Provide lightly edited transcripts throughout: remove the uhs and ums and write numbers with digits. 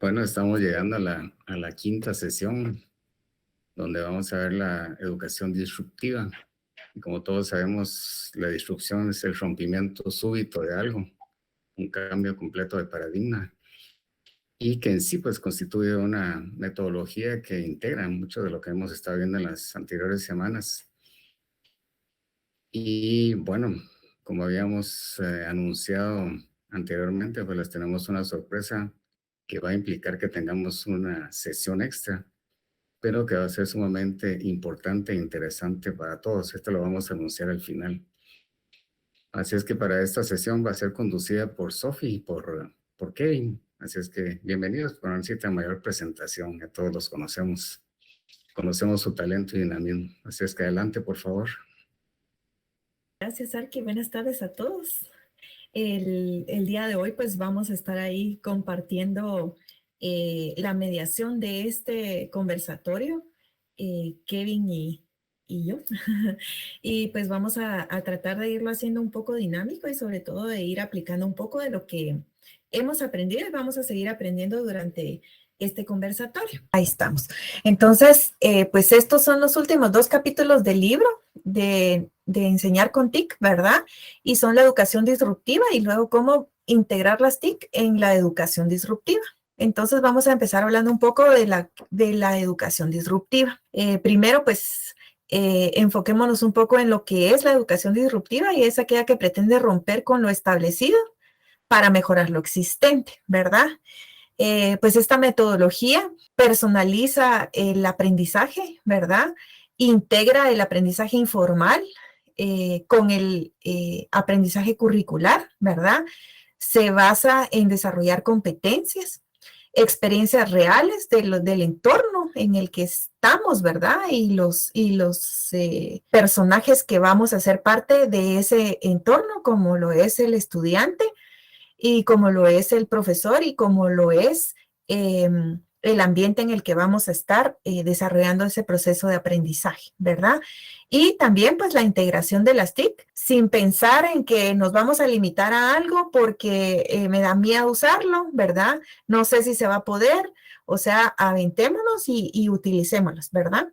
Bueno, estamos llegando a la quinta sesión, donde vamos a ver la educación disruptiva. Y como todos sabemos, la disrupción es el rompimiento súbito de algo, un cambio completo de paradigma, y que en sí pues constituye una metodología que integra mucho de lo que hemos estado viendo en las anteriores semanas. Y bueno, como habíamos anunciado anteriormente, pues les tenemos una sorpresa que va a implicar que tengamos una sesión extra, pero que va a ser sumamente importante e interesante para todos. Esto lo vamos a anunciar al final. Así es que para esta sesión va a ser conducida por Sophie y por Kevin. Así es que bienvenidos, pero no necesita mayor presentación, ya todos los conocemos. Conocemos su talento y dinamismo. Así es que adelante, por favor. Gracias, Arqui. Buenas tardes a todos. El día de hoy pues vamos a estar ahí compartiendo la mediación de este conversatorio, Kevin y yo. Y pues vamos a tratar de irlo haciendo un poco dinámico y sobre todo de ir aplicando un poco de lo que hemos aprendido y vamos a seguir aprendiendo durante este conversatorio. Ahí estamos. Entonces, pues estos son los últimos 2 capítulos del libro de Enseñar con TIC, ¿verdad? Y son la educación disruptiva y luego cómo integrar las TIC en la educación disruptiva. Entonces vamos a empezar hablando un poco de la educación disruptiva. Primero, pues, enfoquémonos un poco en lo que es la educación disruptiva y es aquella que pretende romper con lo establecido para mejorar lo existente, ¿verdad? Pues esta metodología personaliza el aprendizaje, ¿verdad? Integra el aprendizaje informal con el aprendizaje curricular, ¿verdad? Se basa en desarrollar competencias, experiencias reales del entorno en el que estamos, ¿verdad? Y los personajes que vamos a ser parte de ese entorno, como lo es el estudiante, y como lo es el profesor y como lo es el ambiente en el que vamos a estar desarrollando ese proceso de aprendizaje, ¿verdad? Y también pues la integración de las TIC, sin pensar en que nos vamos a limitar a algo porque me da miedo usarlo, ¿verdad? No sé si se va a poder. O sea, aventémonos y utilicémonos, ¿verdad?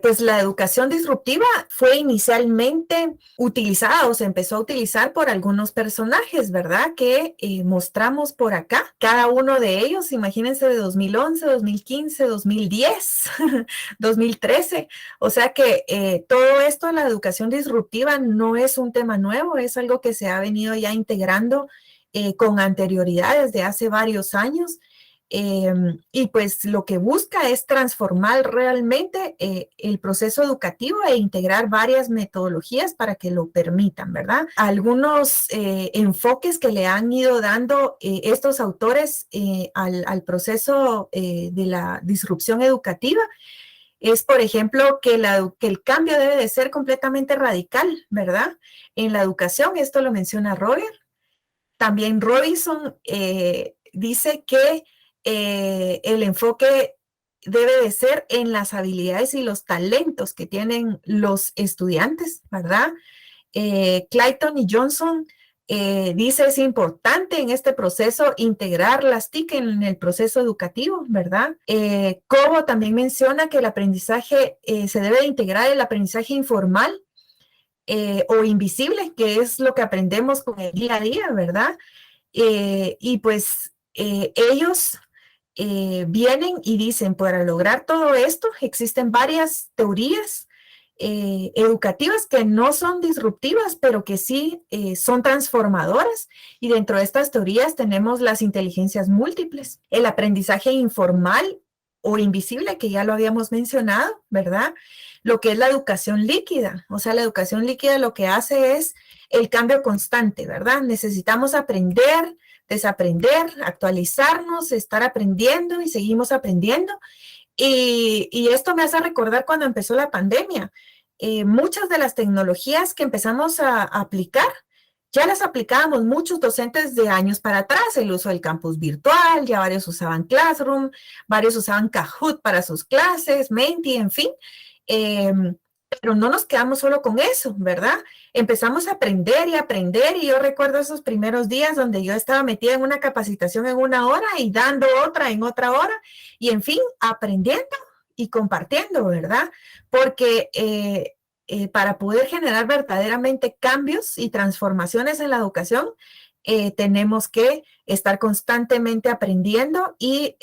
Pues la educación disruptiva fue inicialmente utilizada o se empezó a utilizar por algunos personajes, ¿verdad? Que mostramos por acá. Cada uno de ellos, imagínense, de 2011, 2015, 2010, 2013. O sea que todo esto, la educación disruptiva, no es un tema nuevo, es algo que se ha venido ya integrando con anterioridad desde hace varios años. Y pues lo que busca es transformar realmente el proceso educativo e integrar varias metodologías para que lo permitan, ¿verdad? Algunos enfoques que le han ido dando estos autores al proceso de la disrupción educativa es, por ejemplo, que el cambio debe de ser completamente radical, ¿verdad? En la educación, esto lo menciona Roger. También Robinson dice que el enfoque debe de ser en las habilidades y los talentos que tienen los estudiantes, ¿verdad? Clayton y Johnson dice es importante en este proceso integrar las TIC en el proceso educativo, ¿verdad? Cobo también menciona que el aprendizaje se debe de integrar el aprendizaje informal o invisible, que es lo que aprendemos con el día a día, ¿verdad? Y pues ellos vienen y dicen, para lograr todo esto existen varias teorías educativas que no son disruptivas, pero que sí son transformadoras. Y dentro de estas teorías tenemos las inteligencias múltiples, el aprendizaje informal o invisible, que ya lo habíamos mencionado, ¿verdad? Lo que es la educación líquida. O sea, la educación líquida lo que hace es el cambio constante, ¿verdad? Necesitamos aprender, desaprender, actualizarnos, estar aprendiendo y seguimos aprendiendo. Y esto me hace recordar cuando empezó la pandemia. Muchas de las tecnologías que empezamos a aplicar, ya las aplicábamos muchos docentes de años para atrás, el uso del campus virtual, ya varios usaban Classroom, varios usaban Kahoot para sus clases, Menti, en fin. Pero no nos quedamos solo con eso, ¿verdad? Empezamos a aprender y yo recuerdo esos primeros días donde yo estaba metida en una capacitación en una hora y dando otra en otra hora y en fin, aprendiendo y compartiendo, ¿verdad? Porque para poder generar verdaderamente cambios y transformaciones en la educación, tenemos que estar constantemente aprendiendo y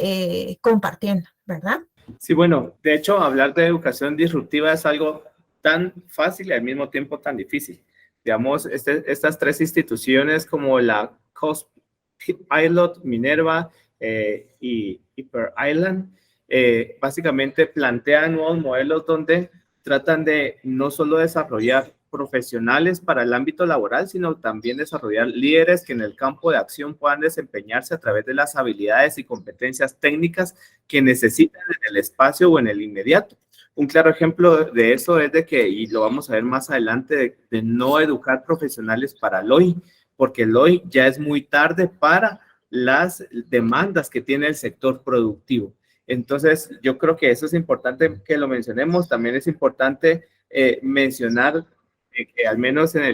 compartiendo, ¿verdad? Sí, bueno, de hecho, hablar de educación disruptiva es algo tan fácil y al mismo tiempo tan difícil. Digamos, estas tres instituciones como la Pilot, Minerva y Hyper Island, básicamente plantean nuevos modelos donde tratan de no solo desarrollar profesionales para el ámbito laboral, sino también desarrollar líderes que en el campo de acción puedan desempeñarse a través de las habilidades y competencias técnicas que necesitan en el espacio o en el inmediato. Un claro ejemplo de eso es de que, y lo vamos a ver más adelante, de no educar profesionales para el hoy, porque el hoy ya es muy tarde para las demandas que tiene el sector productivo. Entonces, yo creo que eso es importante que lo mencionemos. También es importante mencionar que al menos en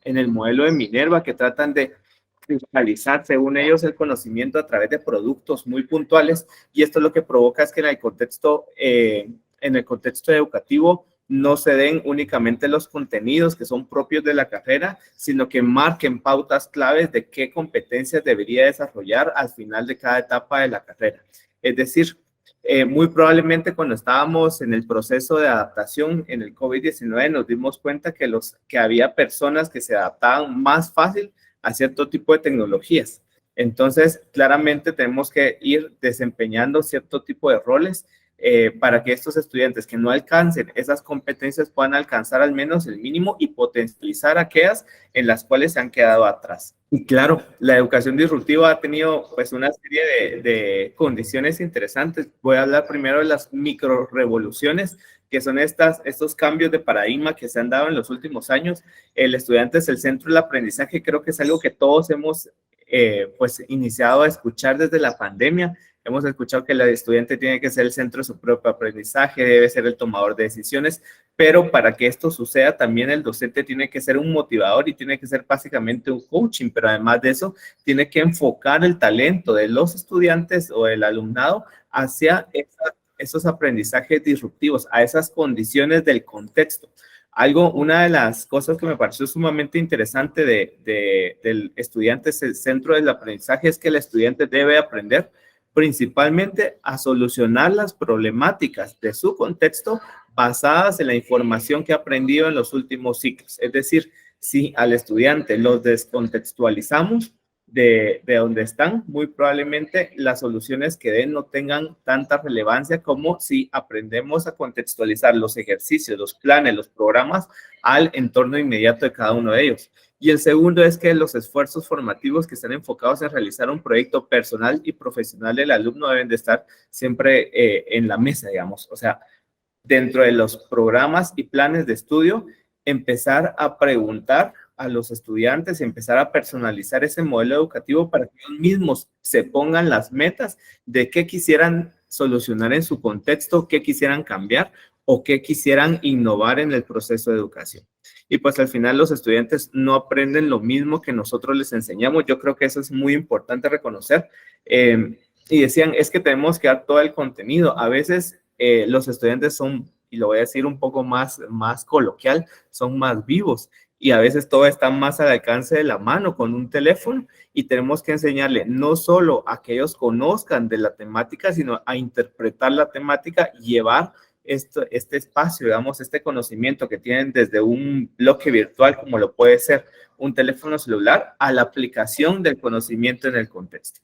el modelo de Minerva, que tratan de cristalizar, según ellos, el conocimiento a través de productos muy puntuales, y esto lo que provoca es que en el contexto educativo no se den únicamente los contenidos que son propios de la carrera, sino que marquen pautas claves de qué competencias debería desarrollar al final de cada etapa de la carrera. Es decir, muy probablemente cuando estábamos en el proceso de adaptación en el COVID-19 nos dimos cuenta que había personas que se adaptaban más fácil a cierto tipo de tecnologías. Entonces, claramente tenemos que ir desempeñando cierto tipo de roles para que estos estudiantes que no alcancen esas competencias puedan alcanzar al menos el mínimo y potencializar aquellas en las cuales se han quedado atrás. Y claro, la educación disruptiva ha tenido pues una serie de condiciones interesantes. Voy a hablar primero de las microrevoluciones, que son estos cambios de paradigma que se han dado en los últimos años. El estudiante es el centro del aprendizaje, creo que es algo que todos hemos pues iniciado a escuchar desde la pandemia. Hemos escuchado que el estudiante tiene que ser el centro de su propio aprendizaje, debe ser el tomador de decisiones, pero para que esto suceda también el docente tiene que ser un motivador y tiene que ser básicamente un coaching, pero además de eso tiene que enfocar el talento de los estudiantes o del alumnado hacia esos aprendizajes disruptivos, a esas condiciones del contexto. Una de las cosas que me pareció sumamente interesante del estudiante es el centro del aprendizaje, es que el estudiante debe aprender principalmente a solucionar las problemáticas de su contexto basadas en la información que ha aprendido en los últimos ciclos. Es decir, si al estudiante los descontextualizamos de donde están, muy probablemente las soluciones que den no tengan tanta relevancia como si aprendemos a contextualizar los ejercicios, los planes, los programas al entorno inmediato de cada uno de ellos. Y el segundo es que los esfuerzos formativos que están enfocados en realizar un proyecto personal y profesional del alumno deben de estar siempre en la mesa, digamos. O sea, dentro de los programas y planes de estudio, empezar a preguntar a los estudiantes, empezar a personalizar ese modelo educativo para que ellos mismos se pongan las metas de qué quisieran solucionar en su contexto, qué quisieran cambiar o qué quisieran innovar en el proceso de educación. Y pues al final los estudiantes no aprenden lo mismo que nosotros les enseñamos. Yo creo que eso es muy importante reconocer. Y decían, es que tenemos que dar todo el contenido. A veces los estudiantes son, y lo voy a decir un poco más coloquial, son más vivos. Y a veces todo está más al alcance de la mano con un teléfono y tenemos que enseñarle no solo a que ellos conozcan de la temática, sino a interpretar la temática y llevar este espacio, digamos, este conocimiento que tienen desde un bloque virtual, como lo puede ser un teléfono celular, a la aplicación del conocimiento en el contexto.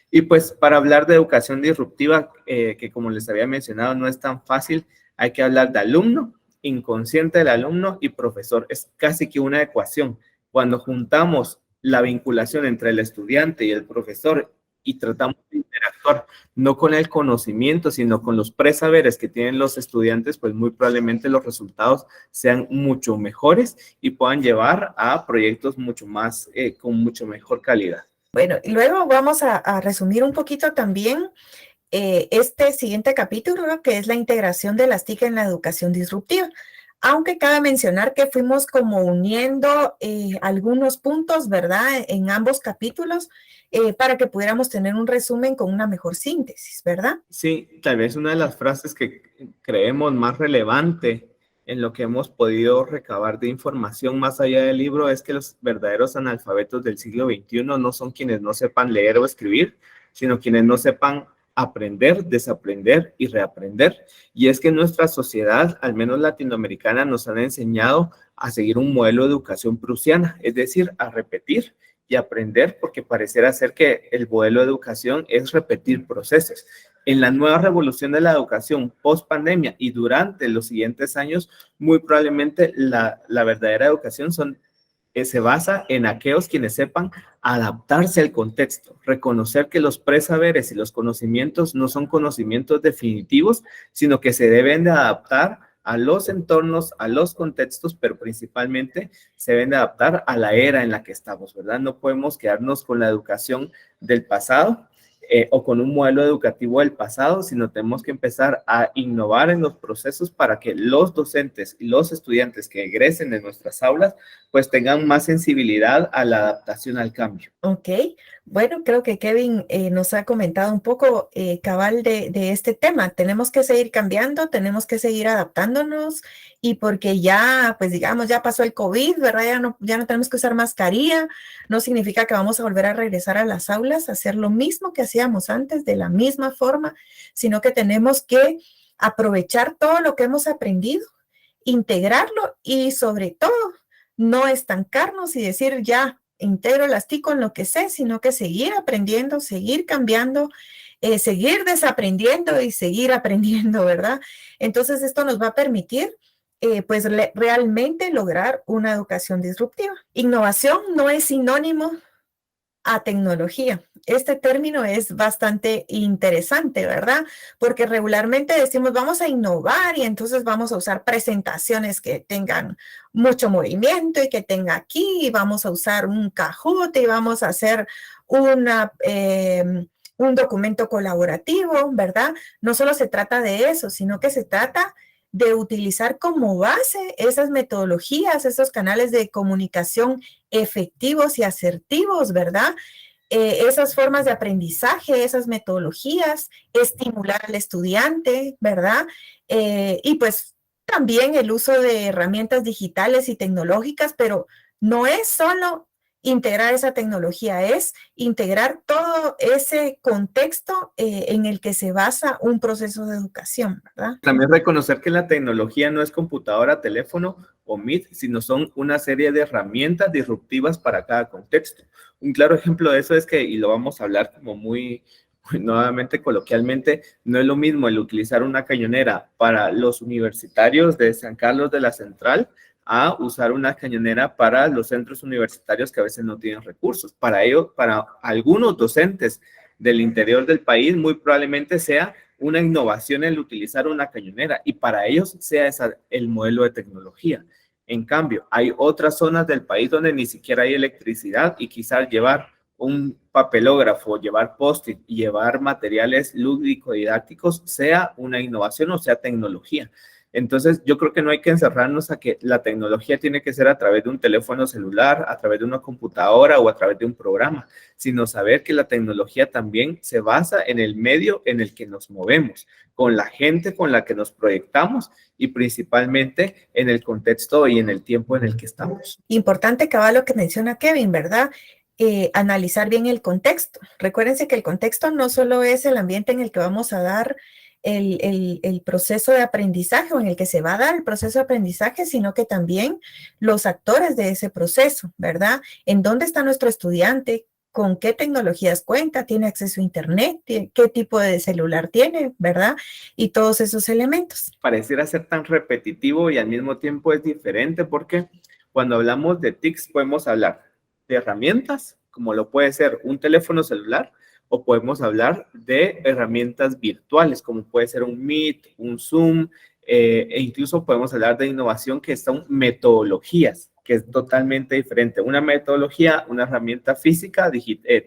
Y pues para hablar de educación disruptiva, que como les había mencionado, no es tan fácil, hay que hablar de alumno, inconsciente del alumno y profesor. Es casi que una ecuación. Cuando juntamos la vinculación entre el estudiante y el profesor y tratamos de interactuar no con el conocimiento, sino con los presaberes que tienen los estudiantes, pues muy probablemente los resultados sean mucho mejores y puedan llevar a proyectos mucho más, con mucho mejor calidad. Bueno, y luego vamos a resumir un poquito también este siguiente capítulo, que es la integración de las TIC en la educación disruptiva. Aunque cabe mencionar que fuimos como uniendo algunos puntos, ¿verdad? En ambos capítulos para que pudiéramos tener un resumen con una mejor síntesis, ¿verdad? Sí, tal vez una de las frases que creemos más relevante en lo que hemos podido recabar de información más allá del libro es que los verdaderos analfabetos del siglo XXI no son quienes no sepan leer o escribir, sino quienes no sepan aprender, desaprender y reaprender. Y es que nuestra sociedad, al menos latinoamericana, nos han enseñado a seguir un modelo de educación prusiana, es decir, a repetir y aprender, porque pareciera ser que el modelo de educación es repetir procesos. En la nueva revolución de la educación post pandemia y durante los siguientes años, muy probablemente la verdadera educación se basa en aquellos quienes sepan adaptarse al contexto, reconocer que los presaberes y los conocimientos no son conocimientos definitivos, sino que se deben de adaptar a los entornos, a los contextos, pero principalmente se deben de adaptar a la era en la que estamos, ¿verdad? No podemos quedarnos con la educación del pasado o con un modelo educativo del pasado, sino tenemos que empezar a innovar en los procesos para que los docentes y los estudiantes que egresen de nuestras aulas pues tengan más sensibilidad a la adaptación al cambio. Ok, bueno, creo que Kevin nos ha comentado un poco cabal de este tema. Tenemos que seguir cambiando, tenemos que seguir adaptándonos y porque ya, pues digamos, ya pasó el COVID, ¿verdad? Ya no tenemos que usar mascarilla, no significa que vamos a volver a regresar a las aulas, a hacer lo mismo que hacíamos antes, de la misma forma, sino que tenemos que aprovechar todo lo que hemos aprendido, integrarlo y sobre todo no estancarnos y decir ya, integro las TIC con lo que sé, sino que seguir aprendiendo, seguir cambiando, seguir desaprendiendo y seguir aprendiendo, ¿verdad? Entonces esto nos va a permitir pues realmente lograr una educación disruptiva. Innovación no es sinónimo a tecnología. Este término es bastante interesante, ¿verdad? Porque regularmente decimos vamos a innovar y entonces vamos a usar presentaciones que tengan mucho movimiento y que tenga aquí y vamos a usar un Kahoot y vamos a hacer un documento colaborativo, ¿verdad? No solo se trata de eso, sino que se trata de utilizar como base esas metodologías, esos canales de comunicación efectivos y asertivos, ¿verdad? Esas formas de aprendizaje, esas metodologías, estimular al estudiante, ¿verdad? Y pues también el uso de herramientas digitales y tecnológicas, pero no es solo integrar esa tecnología, es integrar todo ese contexto en el que se basa un proceso de educación, ¿verdad? También reconocer que la tecnología no es computadora, teléfono o Meet, sino son una serie de herramientas disruptivas para cada contexto. Un claro ejemplo de eso es que, y lo vamos a hablar como muy nuevamente coloquialmente, no es lo mismo el utilizar una cañonera para los universitarios de San Carlos de la Central a usar una cañonera para los centros universitarios que a veces no tienen recursos. Para ello, para algunos docentes del interior del país, muy probablemente sea una innovación el utilizar una cañonera y para ellos sea ese el modelo de tecnología. En cambio, hay otras zonas del país donde ni siquiera hay electricidad y quizás llevar un papelógrafo, llevar post-it y llevar materiales lúdico-didácticos sea una innovación o sea tecnología. Entonces, yo creo que no hay que encerrarnos a que la tecnología tiene que ser a través de un teléfono celular, a través de una computadora o a través de un programa, sino saber que la tecnología también se basa en el medio en el que nos movemos, con la gente con la que nos proyectamos y principalmente en el contexto y en el tiempo en el que estamos. Importante, cabal, lo que menciona Kevin, ¿verdad? Analizar bien el contexto. Recuérdense que el contexto no solo es el ambiente en el que vamos a dar el proceso de aprendizaje o en el que se va a dar el proceso de aprendizaje, sino que también los actores de ese proceso, ¿verdad? ¿En dónde está nuestro estudiante? ¿Con qué tecnologías cuenta? ¿Tiene acceso a internet? ¿Qué tipo de celular tiene? ¿Verdad? Y todos esos elementos. Pareciera ser tan repetitivo y al mismo tiempo es diferente porque cuando hablamos de TICs podemos hablar de herramientas, como lo puede ser un teléfono celular, o podemos hablar de herramientas virtuales, como puede ser un Meet, un Zoom, e incluso podemos hablar de innovación que son metodologías que es totalmente diferente. Una metodología, una herramienta física,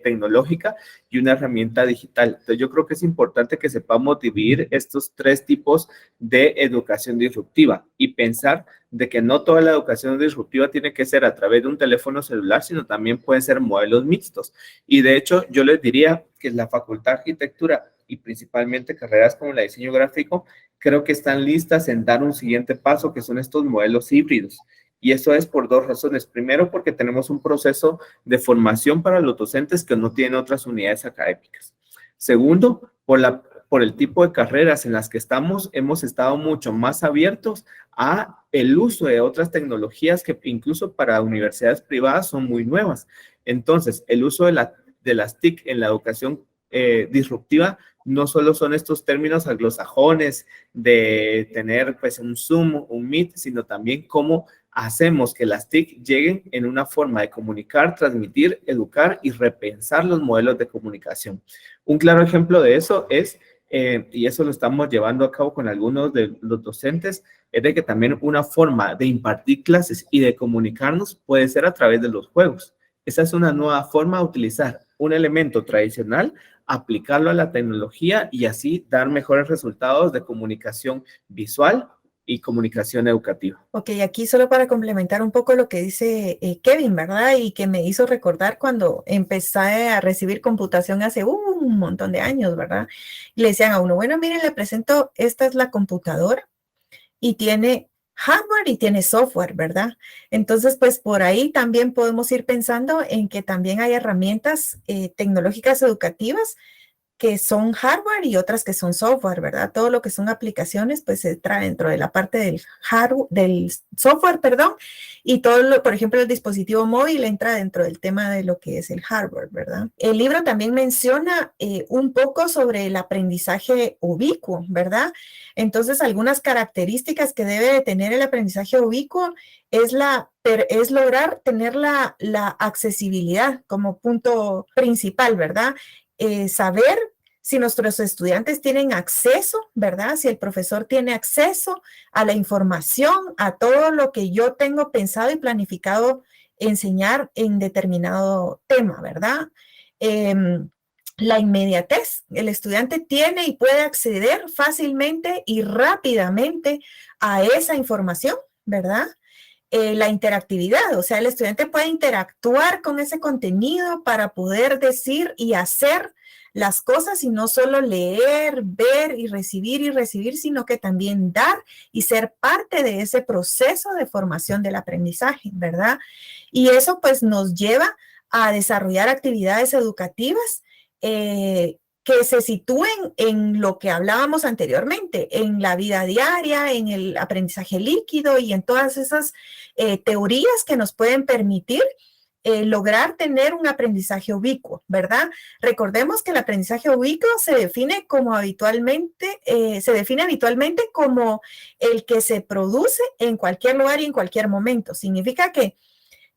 tecnológica y una herramienta digital. Entonces, yo creo que es importante que sepamos dividir estos tres tipos de educación disruptiva y pensar de que no toda la educación disruptiva tiene que ser a través de un teléfono celular, sino también pueden ser modelos mixtos. Y de hecho, yo les diría que la Facultad de Arquitectura y principalmente carreras como la de diseño gráfico, creo que están listas en dar un siguiente paso, que son estos modelos híbridos. Y eso es por dos razones. Primero, porque tenemos un proceso de formación para los docentes que no tienen otras unidades académicas. Segundo, por el tipo de carreras en las que estamos, hemos estado mucho más abiertos a el uso de otras tecnologías que incluso para universidades privadas son muy nuevas. Entonces, el uso de las TIC en la educación disruptiva no solo son estos términos anglosajones de tener pues un Zoom, un Meet, sino también cómo hacemos que las TIC lleguen en una forma de comunicar, transmitir, educar y repensar los modelos de comunicación. Un claro ejemplo de eso es, y eso lo estamos llevando a cabo con algunos de los docentes, es de que también una forma de impartir clases y de comunicarnos puede ser a través de los juegos. Esa es una nueva forma de utilizar un elemento tradicional, aplicarlo a la tecnología y así dar mejores resultados de comunicación visual y comunicación educativa. Ok, aquí solo para complementar un poco lo que dice Kevin, ¿verdad? Y que me hizo recordar cuando empecé a recibir computación hace un montón de años, ¿verdad? Y le decían a uno, bueno, miren, le presento, esta es la computadora y tiene hardware y tiene software, ¿verdad? Entonces, pues por ahí también podemos ir pensando en que también hay herramientas tecnológicas educativas que son hardware y otras que son software, ¿verdad? Todo lo que son aplicaciones, pues se trae dentro de la parte del hardware, del software, perdón, y todo lo, por ejemplo, el dispositivo móvil entra dentro del tema de lo que es el hardware, ¿verdad? El libro también menciona un poco sobre el aprendizaje ubicuo, ¿verdad? Entonces, algunas características que debe de tener el aprendizaje ubicuo es lograr tener la accesibilidad como punto principal, ¿verdad? Saber si nuestros estudiantes tienen acceso, ¿verdad? Si el profesor tiene acceso a la información, a todo lo que yo tengo pensado y planificado enseñar en determinado tema, ¿verdad? La inmediatez. El estudiante tiene y puede acceder fácilmente y rápidamente a esa información, ¿verdad? La interactividad, o sea, el estudiante puede interactuar con ese contenido para poder decir y hacer las cosas y no solo leer, ver y recibir, sino que también dar y ser parte de ese proceso de formación del aprendizaje, ¿verdad? Y eso pues nos lleva a desarrollar actividades educativas que se sitúen en lo que hablábamos anteriormente, en la vida diaria, en el aprendizaje líquido y en todas esas teorías que nos pueden permitir lograr tener un aprendizaje ubicuo, ¿verdad? Recordemos que el aprendizaje ubicuo se define habitualmente como el que se produce en cualquier lugar y en cualquier momento. Significa que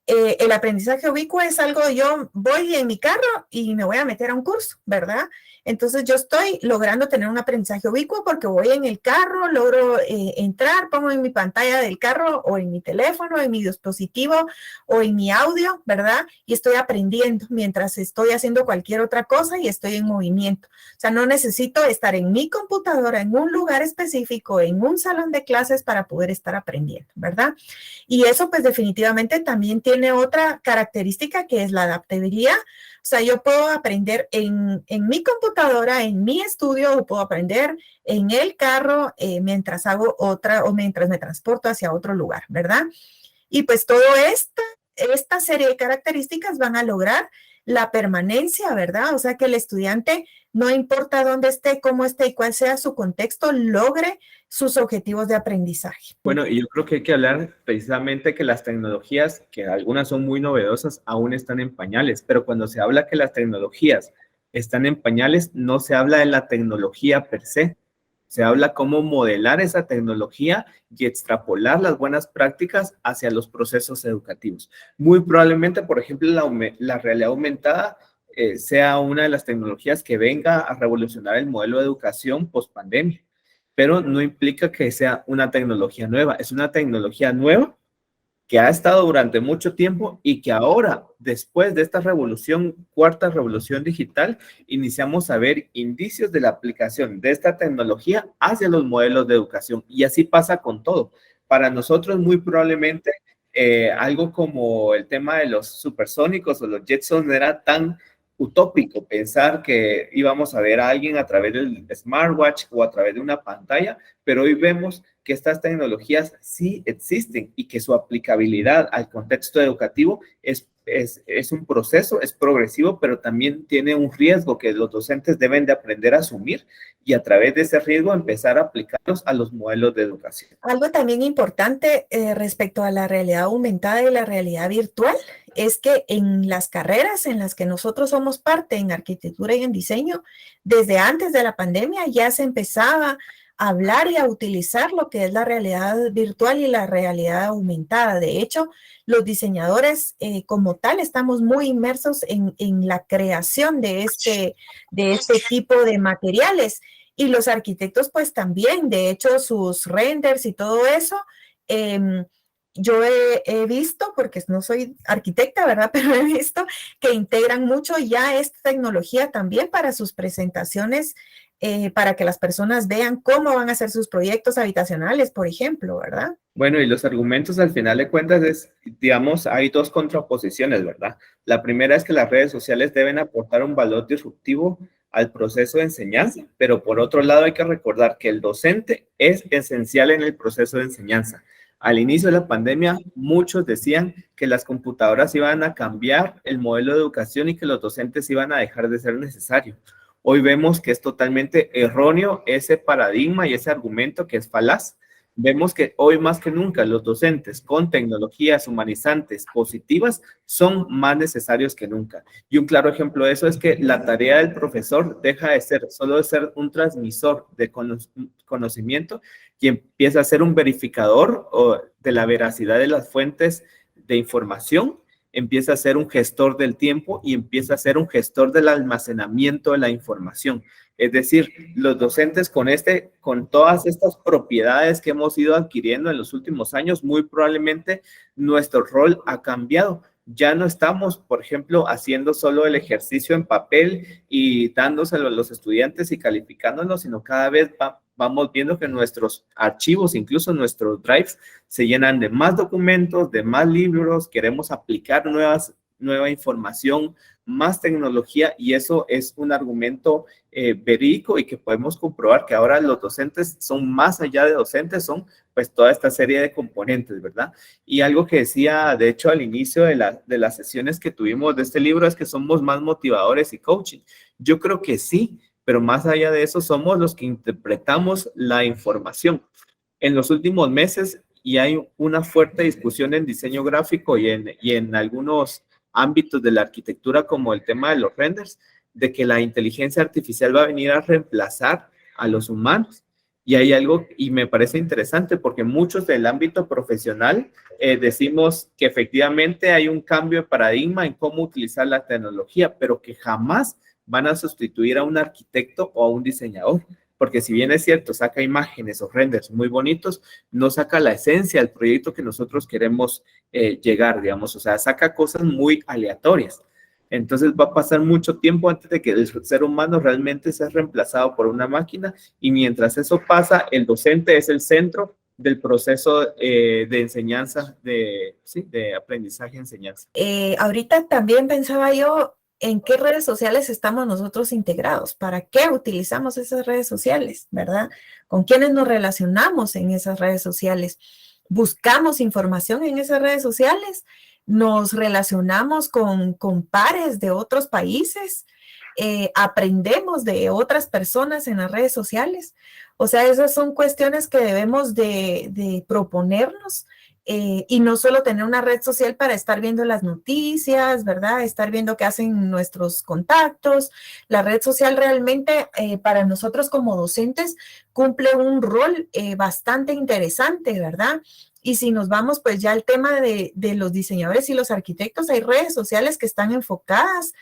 el aprendizaje ubicuo es algo, yo voy en mi carro y me voy a meter a un curso, ¿verdad? Entonces yo estoy logrando tener un aprendizaje ubicuo porque voy en el carro, logro entrar, pongo en mi pantalla del carro o en mi teléfono, en mi dispositivo o en mi audio, ¿verdad? Y estoy aprendiendo mientras estoy haciendo cualquier otra cosa y estoy en movimiento. O sea, no necesito estar en mi computadora, en un lugar específico, en un salón de clases para poder estar aprendiendo, ¿verdad? Y eso pues definitivamente también tiene otra característica que es la adaptabilidad. O sea, yo puedo aprender en mi computadora, en mi estudio, o puedo aprender en el carro mientras hago otra o mientras me transporto hacia otro lugar, ¿verdad? Y pues toda esta serie de características van a lograr la permanencia, ¿verdad? O sea, que el estudiante, no importa dónde esté, cómo esté y cuál sea su contexto, logre sus objetivos de aprendizaje. Bueno, y yo creo que hay que hablar precisamente que las tecnologías, que algunas son muy novedosas, aún están en pañales, pero cuando se habla que las tecnologías están en pañales, no se habla de la tecnología per se, se habla cómo modelar esa tecnología y extrapolar las buenas prácticas hacia los procesos educativos. Muy probablemente, por ejemplo, la realidad aumentada sea una de las tecnologías que venga a revolucionar el modelo de educación post pandemia, pero no implica que sea una tecnología nueva, es una tecnología nueva que ha estado durante mucho tiempo y que ahora, después de esta cuarta revolución digital, iniciamos a ver indicios de la aplicación de esta tecnología hacia los modelos de educación. Y así pasa con todo. Para nosotros, muy probablemente, algo como el tema de los supersónicos o los Jetsons era tan utópico pensar que íbamos a ver a alguien a través del smartwatch o a través de una pantalla, pero hoy vemos que estas tecnologías sí existen y que su aplicabilidad al contexto educativo es un proceso, es progresivo, pero también tiene un riesgo que los docentes deben de aprender a asumir y a través de ese riesgo empezar a aplicarlos a los modelos de educación. Algo también importante respecto a la realidad aumentada y la realidad virtual es que en las carreras en las que nosotros somos parte, en arquitectura y en diseño, desde antes de la pandemia ya se empezaba a hablar y a utilizar lo que es la realidad virtual y la realidad aumentada. De hecho, los diseñadores como tal estamos muy inmersos en la creación de este tipo de materiales. Y los arquitectos pues también, de hecho, sus renders y todo eso, yo he visto, porque no soy arquitecta, ¿verdad? Pero he visto que integran mucho ya esta tecnología también para sus presentaciones, para que las personas vean cómo van a hacer sus proyectos habitacionales, por ejemplo, ¿verdad? Bueno, y los argumentos al final de cuentas es, digamos, hay dos contraposiciones, ¿verdad? La primera es que las redes sociales deben aportar un valor disruptivo al proceso de enseñanza, pero por otro lado hay que recordar que el docente es esencial en el proceso de enseñanza. Al inicio de la pandemia, muchos decían que las computadoras iban a cambiar el modelo de educación y que los docentes iban a dejar de ser necesarios. Hoy vemos que es totalmente erróneo ese paradigma y ese argumento que es falaz. Vemos que hoy más que nunca los docentes con tecnologías humanizantes positivas son más necesarios que nunca. Y un claro ejemplo de eso es que la tarea del profesor deja de ser solo de ser un transmisor de conocimiento y empieza a ser un verificador de la veracidad de las fuentes de información, empieza a ser un gestor del tiempo y empieza a ser un gestor del almacenamiento de la información. Es decir, los docentes con todas estas propiedades que hemos ido adquiriendo en los últimos años, muy probablemente nuestro rol ha cambiado. Ya no estamos, por ejemplo, haciendo solo el ejercicio en papel y dándoselo a los estudiantes y calificándolos, sino cada vez vamos viendo que nuestros archivos, incluso nuestros drives, se llenan de más documentos, de más libros, queremos aplicar nueva información, más tecnología, y eso es un argumento verídico y que podemos comprobar que ahora los docentes son más allá de docentes, son pues toda esta serie de componentes, ¿verdad? Y algo que decía, de hecho, al inicio de las sesiones que tuvimos de este libro es que somos más motivadores y coaching. Yo creo que sí, pero más allá de eso somos los que interpretamos la información. En los últimos meses, y hay una fuerte discusión en diseño gráfico y en algunos ámbitos de la arquitectura, como el tema de los renders, de que la inteligencia artificial va a venir a reemplazar a los humanos. Y hay algo, y me parece interesante, porque muchos del ámbito profesional decimos que efectivamente hay un cambio de paradigma en cómo utilizar la tecnología, pero que jamás van a sustituir a un arquitecto o a un diseñador. Porque si bien es cierto, saca imágenes o renders muy bonitos, no saca la esencia del proyecto que nosotros queremos llegar, digamos. O sea, saca cosas muy aleatorias. Entonces va a pasar mucho tiempo antes de que el ser humano realmente sea reemplazado por una máquina, y mientras eso pasa, el docente es el centro del proceso de enseñanza, de aprendizaje-enseñanza. Ahorita también pensaba yo en qué redes sociales estamos nosotros integrados, para qué utilizamos esas redes sociales, ¿verdad? ¿Con quiénes nos relacionamos en esas redes sociales? ¿Buscamos información en esas redes sociales? ¿Nos relacionamos con pares de otros países? ¿Aprendemos de otras personas en las redes sociales? O sea, esas son cuestiones que debemos de proponernos. Y no solo tener una red social para estar viendo las noticias, ¿verdad? Estar viendo qué hacen nuestros contactos. La red social realmente para nosotros como docentes cumple un rol bastante interesante, ¿verdad? Y si nos vamos pues ya al tema de los diseñadores y los arquitectos, hay redes sociales que están enfocadas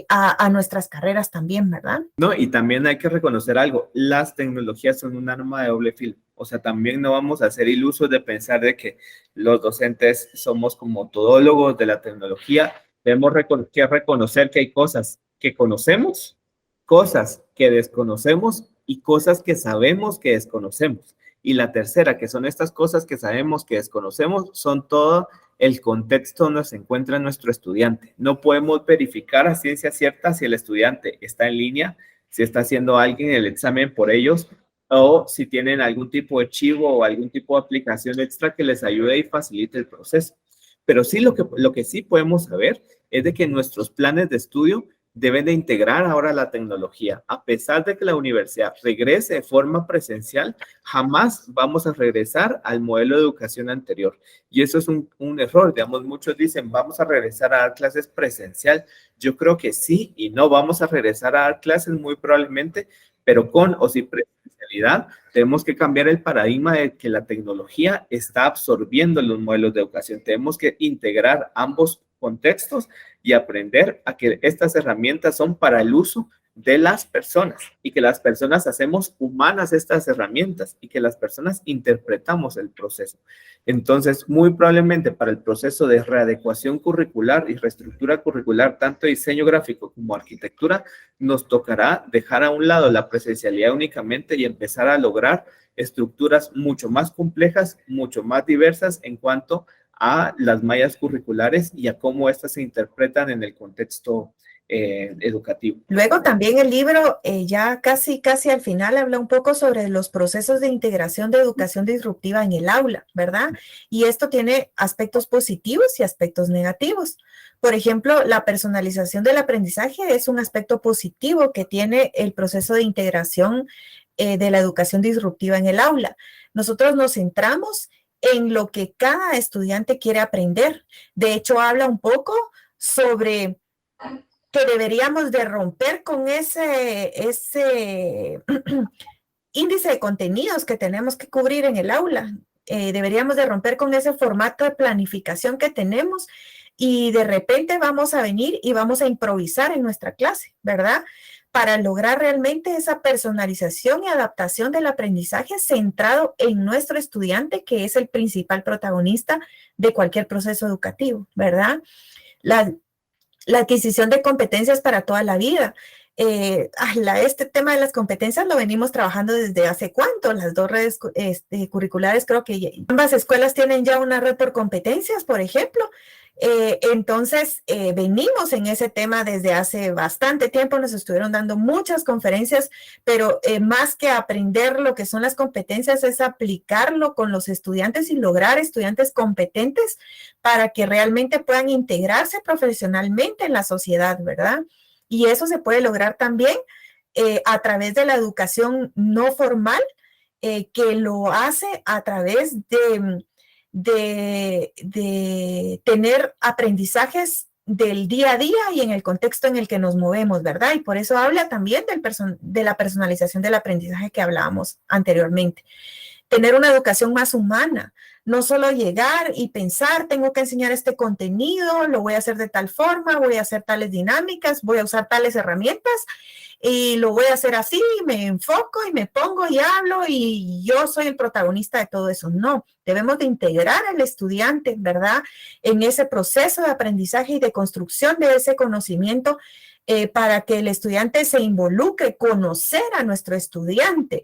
a nuestras carreras también, ¿verdad? No, y también hay que reconocer algo, las tecnologías son un arma de doble filo. O sea, también no vamos a ser ilusos de pensar de que los docentes somos como todólogos de la tecnología. Debemos que reconocer que hay cosas que conocemos, cosas que desconocemos y cosas que sabemos que desconocemos. Y la tercera, que son estas cosas que sabemos que desconocemos, son todo el contexto donde se encuentra nuestro estudiante. No podemos verificar a ciencia cierta si el estudiante está en línea, si está haciendo alguien el examen por ellos, o si tienen algún tipo de chivo o algún tipo de aplicación extra que les ayude y facilite el proceso. Pero sí, lo que sí podemos saber es de que nuestros planes de estudio deben de integrar ahora la tecnología. A pesar de que la universidad regrese de forma presencial, jamás vamos a regresar al modelo de educación anterior. Y eso es un error. Digamos, muchos dicen, vamos a regresar a dar clases presencial. Yo creo que sí y no. Vamos a regresar a dar clases muy probablemente, pero con o sin presencialidad. Tenemos que cambiar el paradigma de que la tecnología está absorbiendo los modelos de educación. Tenemos que integrar ambos contextos y aprender a que estas herramientas son para el uso de las personas y que las personas hacemos humanas estas herramientas y que las personas interpretamos el proceso. Entonces, muy probablemente para el proceso de readecuación curricular y reestructura curricular, tanto diseño gráfico como arquitectura, nos tocará dejar a un lado la presencialidad únicamente y empezar a lograr estructuras mucho más complejas, mucho más diversas en cuanto a las mallas curriculares y a cómo estas se interpretan en el contexto educativo. Luego también el libro, ya casi al final, habla un poco sobre los procesos de integración de educación disruptiva en el aula, ¿verdad? Y esto tiene aspectos positivos y aspectos negativos. Por ejemplo, la personalización del aprendizaje es un aspecto positivo que tiene el proceso de integración de la educación disruptiva en el aula. Nosotros nos centramos en lo que cada estudiante quiere aprender. De hecho, habla un poco sobre que deberíamos de romper con ese índice de contenidos que tenemos que cubrir en el aula. Deberíamos de romper con ese formato de planificación que tenemos y de repente vamos a venir y vamos a improvisar en nuestra clase, ¿verdad? Para lograr realmente esa personalización y adaptación del aprendizaje centrado en nuestro estudiante, que es el principal protagonista de cualquier proceso educativo, ¿verdad? La adquisición de competencias para toda la vida. Este tema de las competencias lo venimos trabajando desde hace cuánto. Las dos redes curriculares, creo que ambas escuelas tienen ya una red por competencias, por ejemplo. Entonces, venimos en ese tema desde hace bastante tiempo, nos estuvieron dando muchas conferencias, pero más que aprender lo que son las competencias es aplicarlo con los estudiantes y lograr estudiantes competentes para que realmente puedan integrarse profesionalmente en la sociedad, ¿verdad? Y eso se puede lograr también a través de la educación no formal, que lo hace a través de tener aprendizajes del día a día y en el contexto en el que nos movemos, ¿verdad? Y por eso habla también de la personalización del aprendizaje que hablábamos anteriormente. Tener una educación más humana, no solo llegar y pensar, tengo que enseñar este contenido, lo voy a hacer de tal forma, voy a hacer tales dinámicas, voy a usar tales herramientas y lo voy a hacer así, me enfoco y me pongo y hablo y yo soy el protagonista de todo eso. No, debemos de integrar al estudiante, ¿verdad? En ese proceso de aprendizaje y de construcción de ese conocimiento para que el estudiante se involucre, conocer a nuestro estudiante.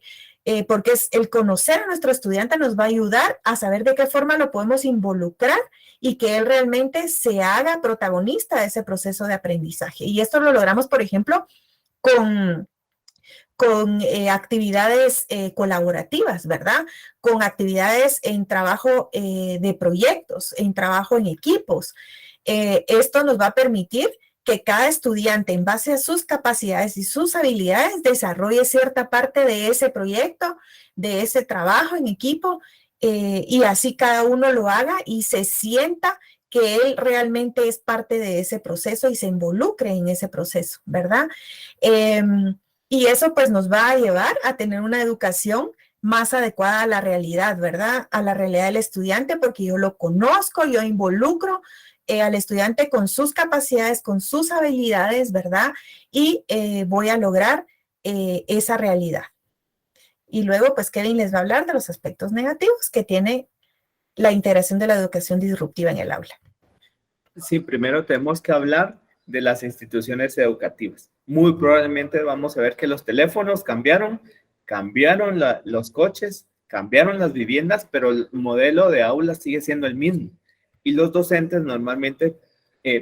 Porque el conocer a nuestro estudiante nos va a ayudar a saber de qué forma lo podemos involucrar y que él realmente se haga protagonista de ese proceso de aprendizaje. Y esto lo logramos, por ejemplo, con actividades colaborativas, ¿verdad? Con actividades en trabajo de proyectos, en trabajo en equipos. Esto nos va a permitir que cada estudiante, en base a sus capacidades y sus habilidades, desarrolle cierta parte de ese proyecto, de ese trabajo en equipo, y así cada uno lo haga y se sienta que él realmente es parte de ese proceso y se involucre en ese proceso, ¿verdad? Y eso pues nos va a llevar a tener una educación más adecuada a la realidad, ¿verdad? A la realidad del estudiante, porque yo lo conozco, yo involucro al estudiante con sus capacidades, con sus habilidades, ¿verdad? Y voy a lograr esa realidad. Y luego, pues Kevin les va a hablar de los aspectos negativos que tiene la integración de la educación disruptiva en el aula. Sí, primero tenemos que hablar de las instituciones educativas. Muy probablemente vamos a ver que los teléfonos cambiaron los coches, cambiaron las viviendas, pero el modelo de aula sigue siendo el mismo. Y los docentes normalmente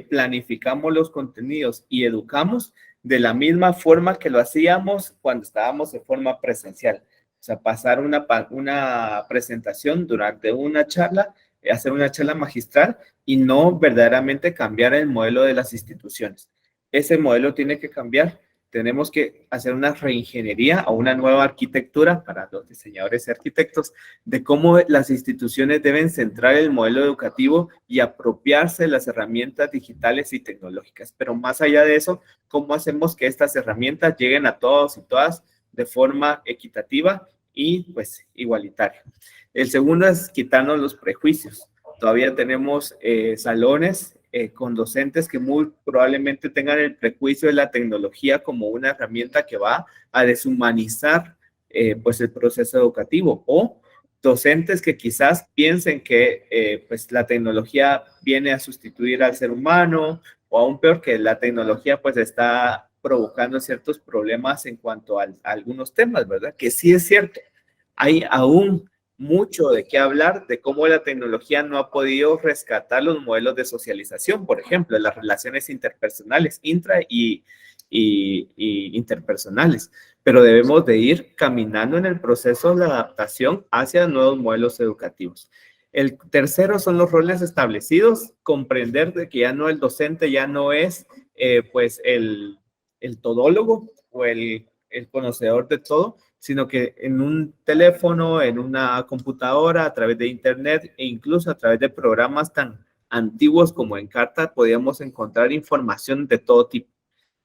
planificamos los contenidos y educamos de la misma forma que lo hacíamos cuando estábamos en forma presencial. O sea, pasar una presentación durante una charla, hacer una charla magistral y no verdaderamente cambiar el modelo de las instituciones. Ese modelo tiene que cambiar. Tenemos que hacer una reingeniería o una nueva arquitectura para los diseñadores y arquitectos de cómo las instituciones deben centrar el modelo educativo y apropiarse de las herramientas digitales y tecnológicas. Pero más allá de eso, ¿cómo hacemos que estas herramientas lleguen a todos y todas de forma equitativa y pues igualitaria? El segundo es quitarnos los prejuicios. Todavía tenemos salones con docentes que muy probablemente tengan el prejuicio de la tecnología como una herramienta que va a deshumanizar pues el proceso educativo, o docentes que quizás piensen que pues la tecnología viene a sustituir al ser humano, o aún peor, que la tecnología pues está provocando ciertos problemas en cuanto a algunos temas, ¿verdad? Que sí es cierto, hay aún mucho de qué hablar de cómo la tecnología no ha podido rescatar los modelos de socialización, por ejemplo, las relaciones interpersonales, y interpersonales, pero debemos de ir caminando en el proceso de adaptación hacia nuevos modelos educativos. El tercero son los roles establecidos, comprender de que ya no el docente ya no es pues el todólogo o el conocedor de todo, sino que en un teléfono, en una computadora, a través de internet e incluso a través de programas tan antiguos como Encarta, podíamos encontrar información de todo tipo.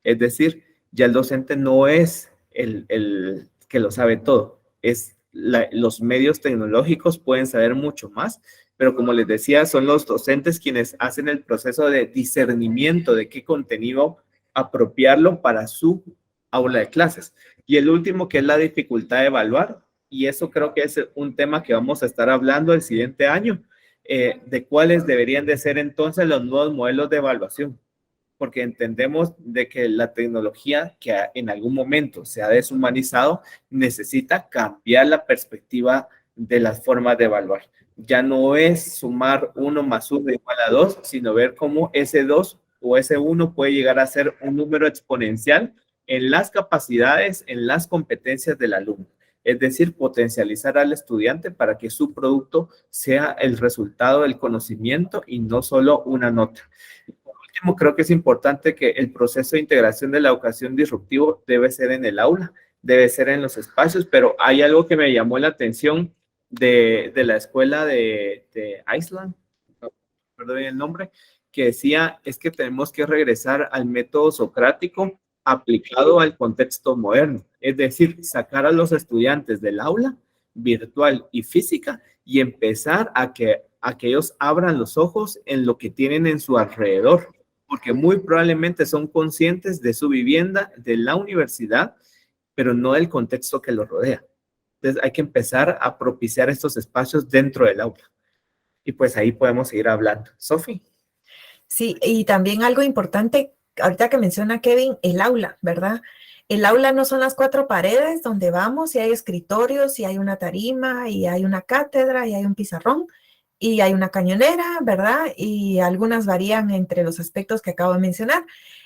Es decir, ya el docente no es el que lo sabe todo, los medios tecnológicos pueden saber mucho más, pero como les decía, son los docentes quienes hacen el proceso de discernimiento de qué contenido apropiarlo para su aula de clases. Y el último, que es la dificultad de evaluar, y eso creo que es un tema que vamos a estar hablando el siguiente año, de cuáles deberían de ser entonces los nuevos modelos de evaluación, porque entendemos de que la tecnología que en algún momento se ha deshumanizado necesita cambiar la perspectiva de las formas de evaluar. Ya no es sumar 1 más 1 igual a 2, sino ver cómo ese 2 o ese 1 puede llegar a ser un número exponencial en las capacidades, en las competencias del alumno. Es decir, potencializar al estudiante para que su producto sea el resultado del conocimiento y no solo una nota. Por último, creo que es importante que el proceso de integración de la educación disruptivo debe ser en el aula, debe ser en los espacios, pero hay algo que me llamó la atención de la escuela de Iceland, perdón el nombre, que decía es que tenemos que regresar al método socrático aplicado al contexto moderno, es decir, sacar a los estudiantes del aula virtual y física y empezar a que ellos abran los ojos en lo que tienen en su alrededor, porque muy probablemente son conscientes de su vivienda, de la universidad, pero no del contexto que los rodea. Entonces hay que empezar a propiciar estos espacios dentro del aula. Y pues ahí podemos seguir hablando. Sofi. Sí, y también algo importante, ahorita que menciona Kevin, el aula, ¿verdad? El aula no son las 4 paredes donde vamos y hay escritorios y hay una tarima y hay una cátedra y hay un pizarrón y hay una cañonera, ¿verdad? Y algunas varían entre los aspectos que acabo de mencionar.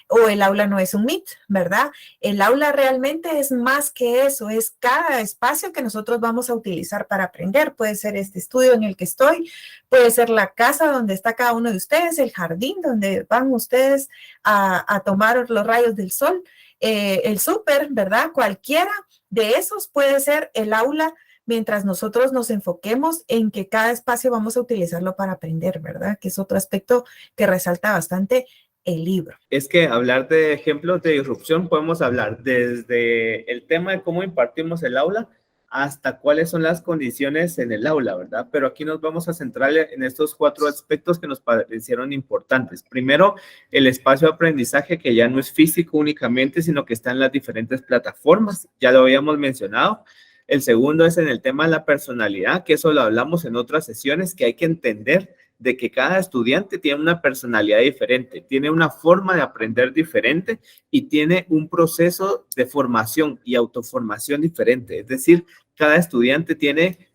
O el aula no es un MIT, ¿verdad? El aula realmente es más que eso, es cada espacio que nosotros vamos a utilizar para aprender. Puede ser este estudio en el que estoy, puede ser la casa donde está cada uno de ustedes, el jardín donde van ustedes a tomar los rayos del sol, el súper, ¿verdad? Cualquiera de esos puede ser el aula, mientras nosotros nos enfoquemos en que cada espacio vamos a utilizarlo para aprender, ¿verdad? Que es otro aspecto que resalta bastante el libro. Es que hablar de ejemplos de disrupción, podemos hablar desde el tema de cómo impartimos el aula hasta cuáles son las condiciones en el aula, ¿verdad? Pero aquí nos vamos a centrar en estos 4 aspectos que nos parecieron importantes. Primero, el espacio de aprendizaje, que ya no es físico únicamente, sino que está en las diferentes plataformas. Ya lo habíamos mencionado. El segundo es en el tema de la personalidad, que eso lo hablamos en otras sesiones, que hay que entender de que cada estudiante tiene una personalidad diferente, tiene una forma de aprender diferente y tiene un proceso de formación y autoformación diferente. Es decir, cada estudiante tiene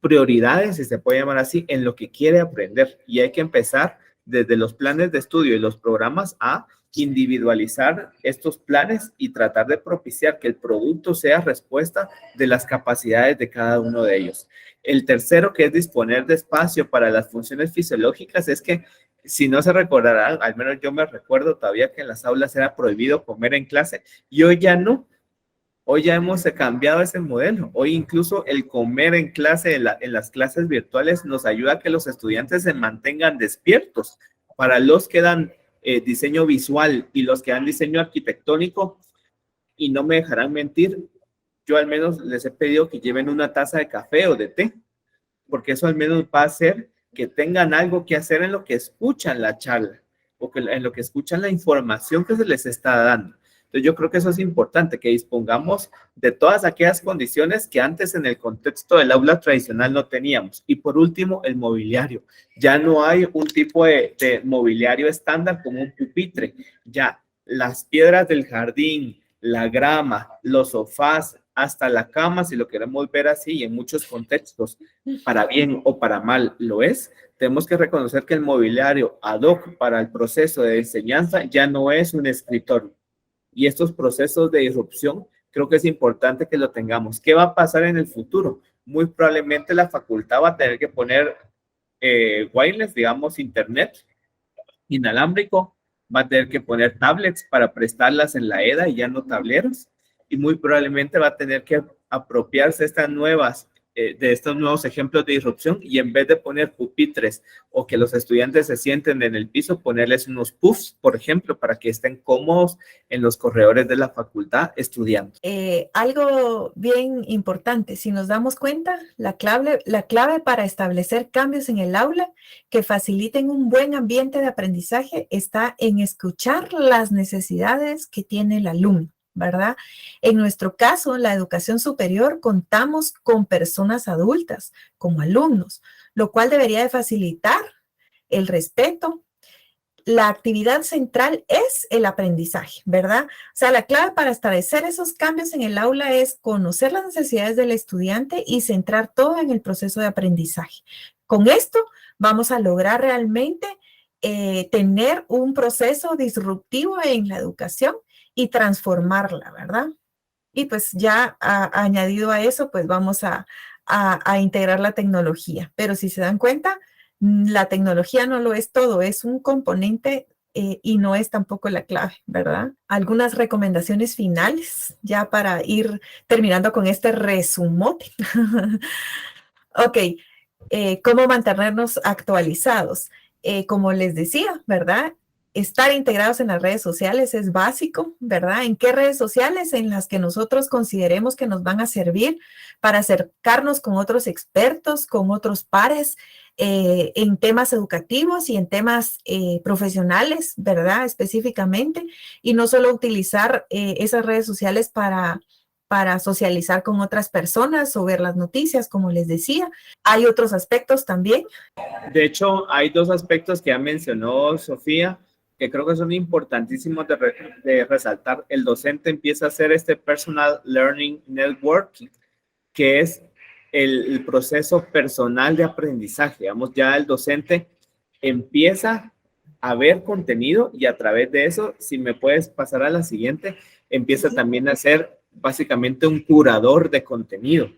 prioridades, si se puede llamar así, en lo que quiere aprender y hay que empezar desde los planes de estudio y los programas a individualizar estos planes y tratar de propiciar que el producto sea respuesta de las capacidades de cada uno de ellos. El tercero, que es disponer de espacio para las funciones fisiológicas, es que si no se recordará, al menos yo me recuerdo todavía que en las aulas era prohibido comer en clase y hoy ya no. Hoy ya hemos cambiado ese modelo. Hoy incluso el comer en clase, en las clases virtuales, nos ayuda a que los estudiantes se mantengan despiertos. Para los que dan diseño visual y los que dan diseño arquitectónico, y no me dejarán mentir, yo al menos les he pedido que lleven una taza de café o de té, porque eso al menos va a hacer que tengan algo que hacer en lo que escuchan la charla o que en lo que escuchan la información que se les está dando. Entonces yo creo que eso es importante, que dispongamos de todas aquellas condiciones que antes en el contexto del aula tradicional no teníamos. Y por último, el mobiliario. Ya no hay un tipo de mobiliario estándar como un pupitre. Ya las piedras del jardín, la grama, los sofás, hasta la cama, si lo queremos ver así, y en muchos contextos, para bien o para mal lo es, tenemos que reconocer que el mobiliario ad hoc para el proceso de enseñanza ya no es un escritorio. Y estos procesos de disrupción, creo que es importante que lo tengamos. ¿Qué va a pasar en el futuro? Muy probablemente la facultad va a tener que poner wireless, digamos, internet inalámbrico, va a tener que poner tablets para prestarlas en la EDA y ya no tableros, y muy probablemente va a tener que apropiarse de estos nuevos ejemplos de disrupción y en vez de poner pupitres o que los estudiantes se sienten en el piso, ponerles unos puffs, por ejemplo, para que estén cómodos en los corredores de la facultad estudiando. Algo bien importante, si nos damos cuenta, la clave para establecer cambios en el aula que faciliten un buen ambiente de aprendizaje está en escuchar las necesidades que tiene el alumno, ¿verdad? En nuestro caso, la educación superior, contamos con personas adultas como alumnos, lo cual debería de facilitar el respeto. La actividad central es el aprendizaje, ¿verdad? O sea, la clave para establecer esos cambios en el aula es conocer las necesidades del estudiante y centrar todo en el proceso de aprendizaje. Con esto vamos a lograr realmente tener un proceso disruptivo en la educación y transformarla, ¿verdad? Y pues ya añadido a eso, pues vamos a integrar la tecnología. Pero si se dan cuenta, la tecnología no lo es todo, es un componente y no es tampoco la clave, ¿verdad? Algunas recomendaciones finales ya para ir terminando con este resumote. Ok, ¿cómo mantenernos actualizados? Como les decía, ¿verdad? Estar integrados en las redes sociales es básico, ¿verdad? ¿En qué redes sociales? En las que nosotros consideremos que nos van a servir para acercarnos con otros expertos, con otros pares, en temas educativos y en temas profesionales, ¿verdad? Específicamente, y no solo utilizar esas redes sociales para socializar con otras personas o ver las noticias, como les decía. Hay otros aspectos también. De hecho, hay dos aspectos que ya mencionó Sofía, que creo que son importantísimos de resaltar. El docente empieza a hacer este Personal Learning Networking, que es el proceso personal de aprendizaje. Digamos, ya el docente empieza a ver contenido y a través de eso, si me puedes pasar a la siguiente, empieza también a ser básicamente un curador de contenido.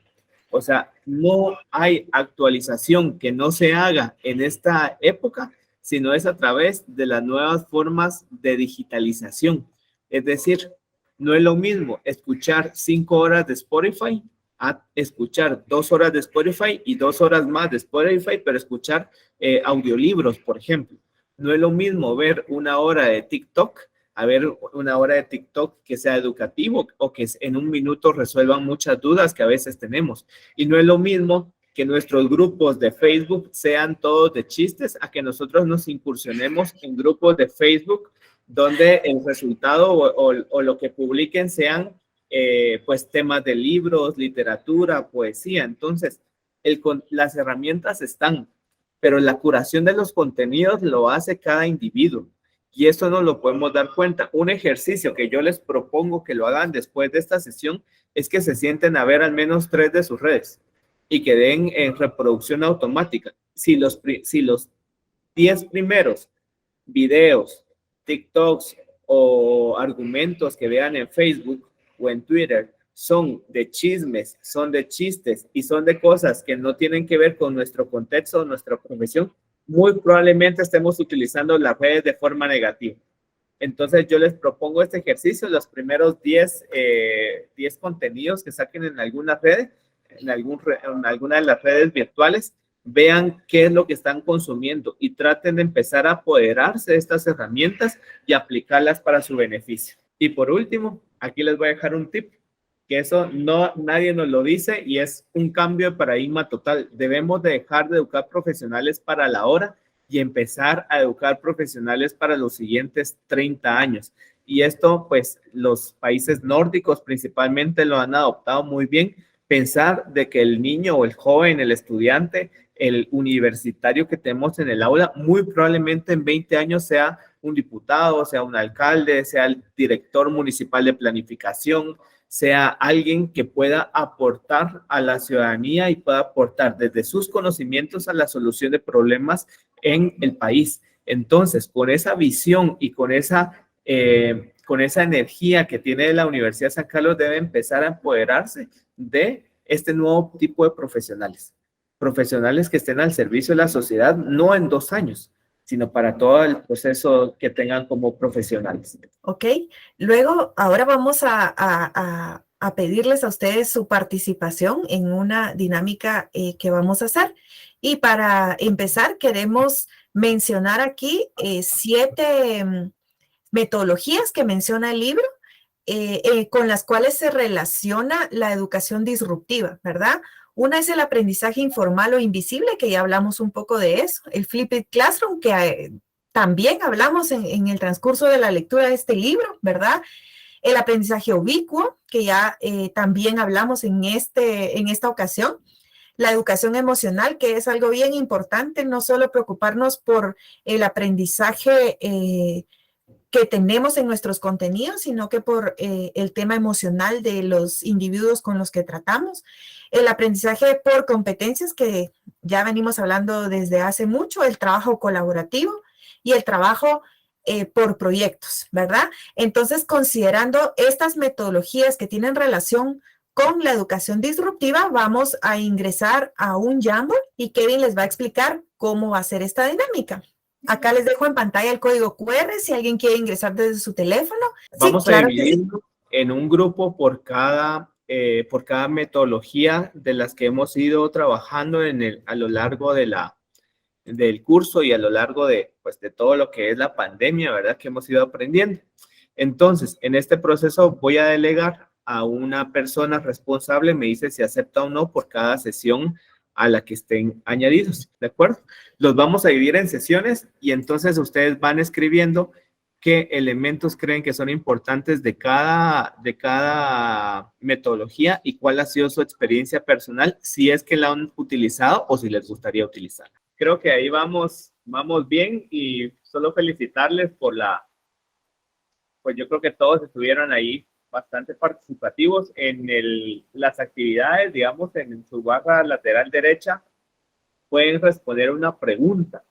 O sea, no hay actualización que no se haga en esta época, sino es a través de las nuevas formas de digitalización. Es decir, no es lo mismo escuchar 5 horas de Spotify a escuchar 2 horas de Spotify y 2 horas más de Spotify, pero escuchar audiolibros, por ejemplo. No es lo mismo ver 1 hora de TikTok a ver 1 hora de TikTok que sea educativo o que en 1 minuto resuelvan muchas dudas que a veces tenemos. Y no es lo mismo que nuestros grupos de Facebook sean todos de chistes a que nosotros nos incursionemos en grupos de Facebook donde el resultado o lo que publiquen sean pues temas de libros, literatura, poesía. Entonces, las herramientas están, pero la curación de los contenidos lo hace cada individuo. Y eso no lo podemos dar cuenta. Un ejercicio que yo les propongo que lo hagan después de esta sesión es que se sienten a ver al menos 3 de sus redes y que den en reproducción automática. Si los 10 primeros videos, TikToks o argumentos que vean en Facebook o en Twitter son de chismes, son de chistes y son de cosas que no tienen que ver con nuestro contexto o nuestra profesión, muy probablemente estemos utilizando las redes de forma negativa. Entonces yo les propongo este ejercicio, los primeros 10 contenidos que saquen en alguna red, en alguna de las redes virtuales, vean qué es lo que están consumiendo y traten de empezar a apoderarse de estas herramientas y aplicarlas para su beneficio. Y por último, aquí les voy a dejar un tip, que eso nadie nos lo dice y es un cambio de paradigma total. Debemos de dejar de educar profesionales para la hora y empezar a educar profesionales para los siguientes 30 años. Y esto, pues, los países nórdicos principalmente lo han adoptado muy bien. Pensar de que el niño o el joven, el estudiante, el universitario que tenemos en el aula, muy probablemente en 20 años sea un diputado, sea un alcalde, sea el director municipal de planificación, sea alguien que pueda aportar a la ciudadanía y pueda aportar desde sus conocimientos a la solución de problemas en el país. Entonces, con esa visión y con esa energía que tiene la Universidad de San Carlos, debe empezar a empoderarse de este nuevo tipo de profesionales. Profesionales que estén al servicio de la sociedad, no en 2 años, sino para todo el proceso que tengan como profesionales. Ok, luego ahora vamos a pedirles a ustedes su participación en una dinámica que vamos a hacer. Y para empezar, queremos mencionar aquí 7 metodologías que menciona el libro, con las cuales se relaciona la educación disruptiva, ¿verdad? Una es el aprendizaje informal o invisible, que ya hablamos un poco de eso, el Flipped Classroom, que también hablamos en el transcurso de la lectura de este libro, ¿verdad? El aprendizaje ubicuo, que ya también hablamos en esta ocasión. La educación emocional, que es algo bien importante, no solo preocuparnos por el aprendizaje que tenemos en nuestros contenidos, sino que por el tema emocional de los individuos con los que tratamos. El aprendizaje por competencias, que ya venimos hablando desde hace mucho, el trabajo colaborativo y el trabajo por proyectos, ¿verdad? Entonces, considerando estas metodologías que tienen relación con la educación disruptiva, vamos a ingresar a un Jamboard y Kevin les va a explicar cómo va a ser esta dinámica. Acá les dejo en pantalla el código QR si alguien quiere ingresar desde su teléfono. Vamos a dividirlo en un grupo por cada metodología de las que hemos ido trabajando a lo largo del curso y a lo largo de todo lo que es la pandemia, ¿verdad? Que hemos ido aprendiendo. Entonces, en este proceso voy a delegar a una persona responsable, me dice si acepta o no por cada sesión a la que estén añadidos, ¿de acuerdo? Los vamos a dividir en sesiones y entonces ustedes van escribiendo qué elementos creen que son importantes de cada metodología y cuál ha sido su experiencia personal, si es que la han utilizado o si les gustaría utilizarla. Creo que ahí vamos bien y solo felicitarles pues yo creo que todos estuvieron ahí bastante participativos en las actividades, digamos, en su barra lateral derecha. Pueden responder una pregunta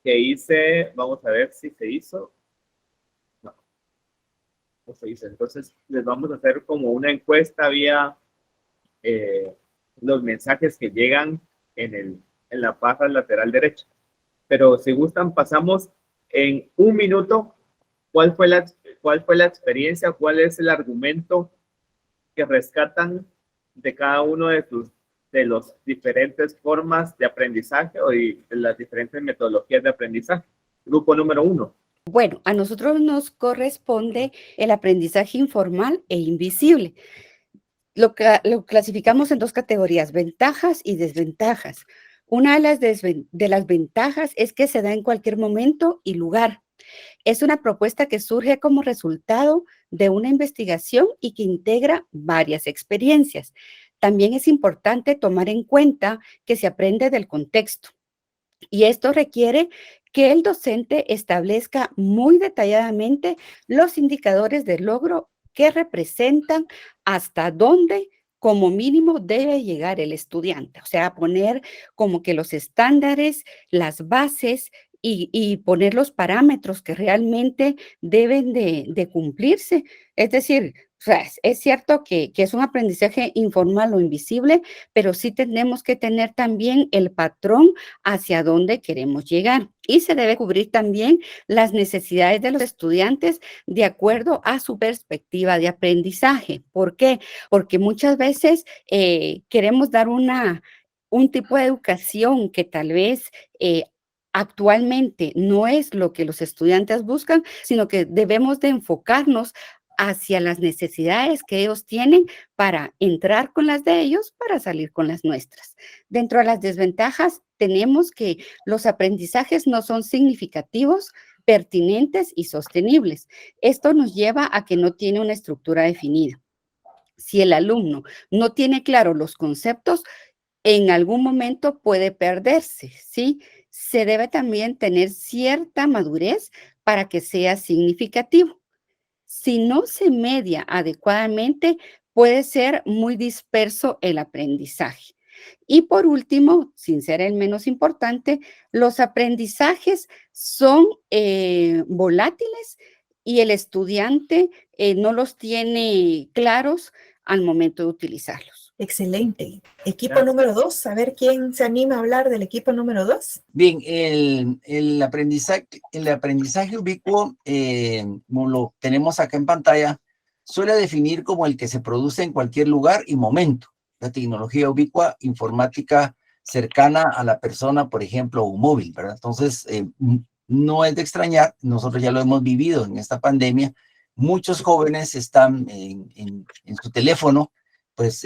que hice, vamos a ver si se hizo. No se hizo. Entonces, les vamos a hacer como una encuesta vía los mensajes que llegan en la barra lateral derecha. Pero si gustan, pasamos en 1 minuto. ¿Cuál fue la experiencia? ¿Cuál es el argumento que rescatan de cada uno de los diferentes formas de aprendizaje o de las diferentes metodologías de aprendizaje? Grupo número 1. Bueno, a nosotros nos corresponde el aprendizaje informal e invisible. Lo clasificamos en 2 categorías, ventajas y desventajas. Una de las ventajas es que se da en cualquier momento y lugar. Es una propuesta que surge como resultado de una investigación y que integra varias experiencias. También es importante tomar en cuenta que se aprende del contexto. Y esto requiere que el docente establezca muy detalladamente los indicadores de logro que representan hasta dónde como mínimo debe llegar el estudiante. O sea, poner como que los estándares, las bases y poner los parámetros que realmente deben de cumplirse. Es decir, o sea, es cierto que es un aprendizaje informal o invisible, pero sí tenemos que tener también el patrón hacia dónde queremos llegar. Y se debe cubrir también las necesidades de los estudiantes de acuerdo a su perspectiva de aprendizaje. ¿Por qué? Porque muchas veces queremos dar un tipo de educación que tal vez actualmente no es lo que los estudiantes buscan, sino que debemos de enfocarnos hacia las necesidades que ellos tienen para entrar con las de ellos, para salir con las nuestras. Dentro de las desventajas, tenemos que los aprendizajes no son significativos, pertinentes y sostenibles. Esto nos lleva a que no tiene una estructura definida. Si el alumno no tiene claro los conceptos, en algún momento puede perderse, ¿sí? Se debe también tener cierta madurez para que sea significativo. Si no se media adecuadamente, puede ser muy disperso el aprendizaje. Y por último, sin ser el menos importante, los aprendizajes son volátiles y el estudiante no los tiene claros al momento de utilizarlos. Excelente. Equipo Gracias. número 2, a ver quién se anima a hablar del equipo número 2. Bien, el aprendizaje ubicuo, como lo tenemos acá en pantalla, suele definir como el que se produce en cualquier lugar y momento. La tecnología ubicua, informática cercana a la persona, por ejemplo, un móvil, ¿verdad? Entonces, no es de extrañar, nosotros ya lo hemos vivido en esta pandemia, muchos jóvenes están en su teléfono, pues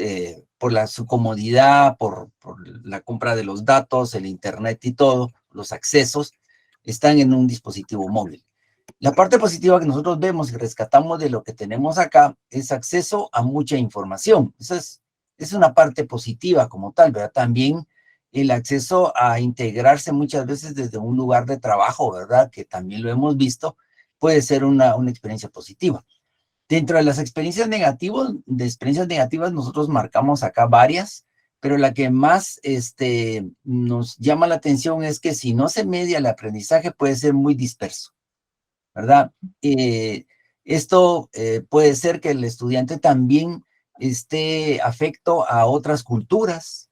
por su comodidad, por la compra de los datos, el internet y todo, los accesos, están en un dispositivo móvil. La parte positiva que nosotros vemos y rescatamos de lo que tenemos acá es acceso a mucha información. Eso es una parte positiva como tal, ¿verdad? También el acceso a integrarse muchas veces desde un lugar de trabajo, ¿verdad? Que también lo hemos visto, puede ser una experiencia positiva. Dentro de las experiencias negativas, nosotros marcamos acá varias, pero la que más nos llama la atención es que si no se media el aprendizaje puede ser muy disperso, ¿verdad? Esto puede ser que el estudiante también esté afecto a otras culturas,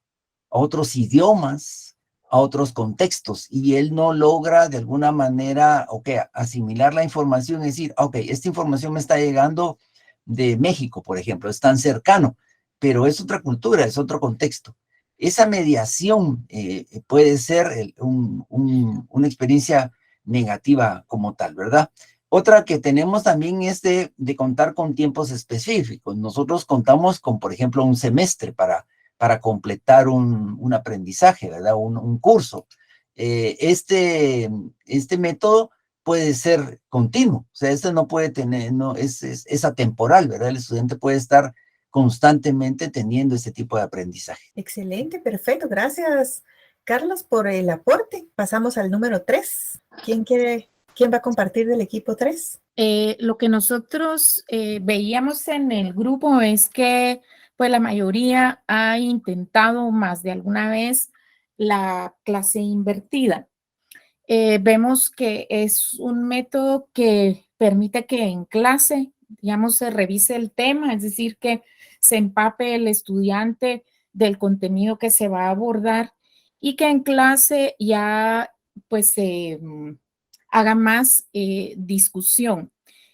a otros idiomas, a otros contextos, y él no logra de alguna manera, asimilar la información, es decir, esta información me está llegando de México, por ejemplo, es tan cercano, pero es otra cultura, es otro contexto. Esa mediación puede ser una experiencia negativa como tal, ¿verdad? Otra que tenemos también es de contar con tiempos específicos. Nosotros contamos con, por ejemplo, un semestre para completar un aprendizaje, ¿verdad? Un curso. Este método puede ser continuo, o sea, no puede tener, no, es atemporal, ¿verdad? El estudiante puede estar constantemente teniendo este tipo de aprendizaje. Excelente, perfecto. Gracias, Carlos, por el aporte. Pasamos al número 3. ¿Quién va a compartir del equipo 3? Lo que nosotros veíamos en el grupo es que pues la mayoría ha intentado más de alguna vez la clase invertida. Vemos que es un método que permite que en clase, digamos, se revise el tema, es decir, que se empape el estudiante del contenido que se va a abordar y que en clase ya pues se haga más discusión.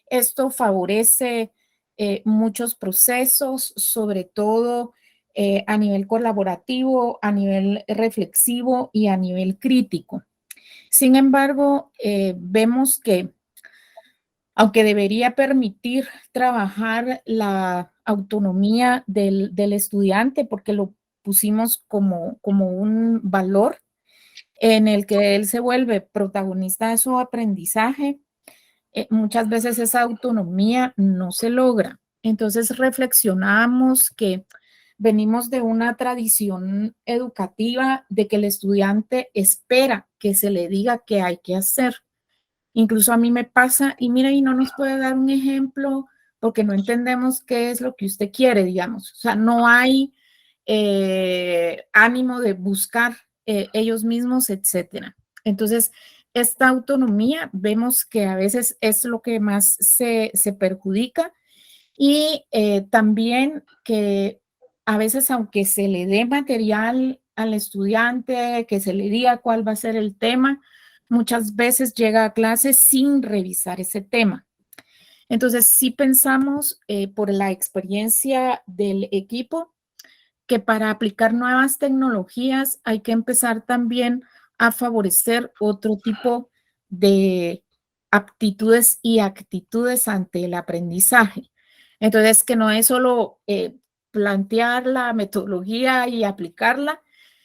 Esto favorece muchos procesos, sobre todo a nivel colaborativo, a nivel reflexivo y a nivel crítico. Sin embargo, vemos que, aunque debería permitir trabajar la autonomía del estudiante, porque lo pusimos como un valor en el que él se vuelve protagonista de su aprendizaje, muchas veces esa autonomía no se logra. Entonces reflexionamos que venimos de una tradición educativa de que el estudiante espera que se le diga qué hay que hacer. Incluso a mí me pasa, y mira, y no nos puede dar un ejemplo porque no entendemos qué es lo que usted quiere, digamos. O sea, no hay ánimo de buscar ellos mismos, etcétera. Entonces, esta autonomía vemos que a veces es lo que más se perjudica y también que a veces, aunque se le dé material al estudiante, que se le diga cuál va a ser el tema, muchas veces llega a clase sin revisar ese tema. Entonces, sí pensamos por la experiencia del equipo que para aplicar nuevas tecnologías hay que empezar también a favorecer otro tipo de aptitudes y actitudes ante el aprendizaje. Entonces, que no es solo plantear la metodología y aplicarla,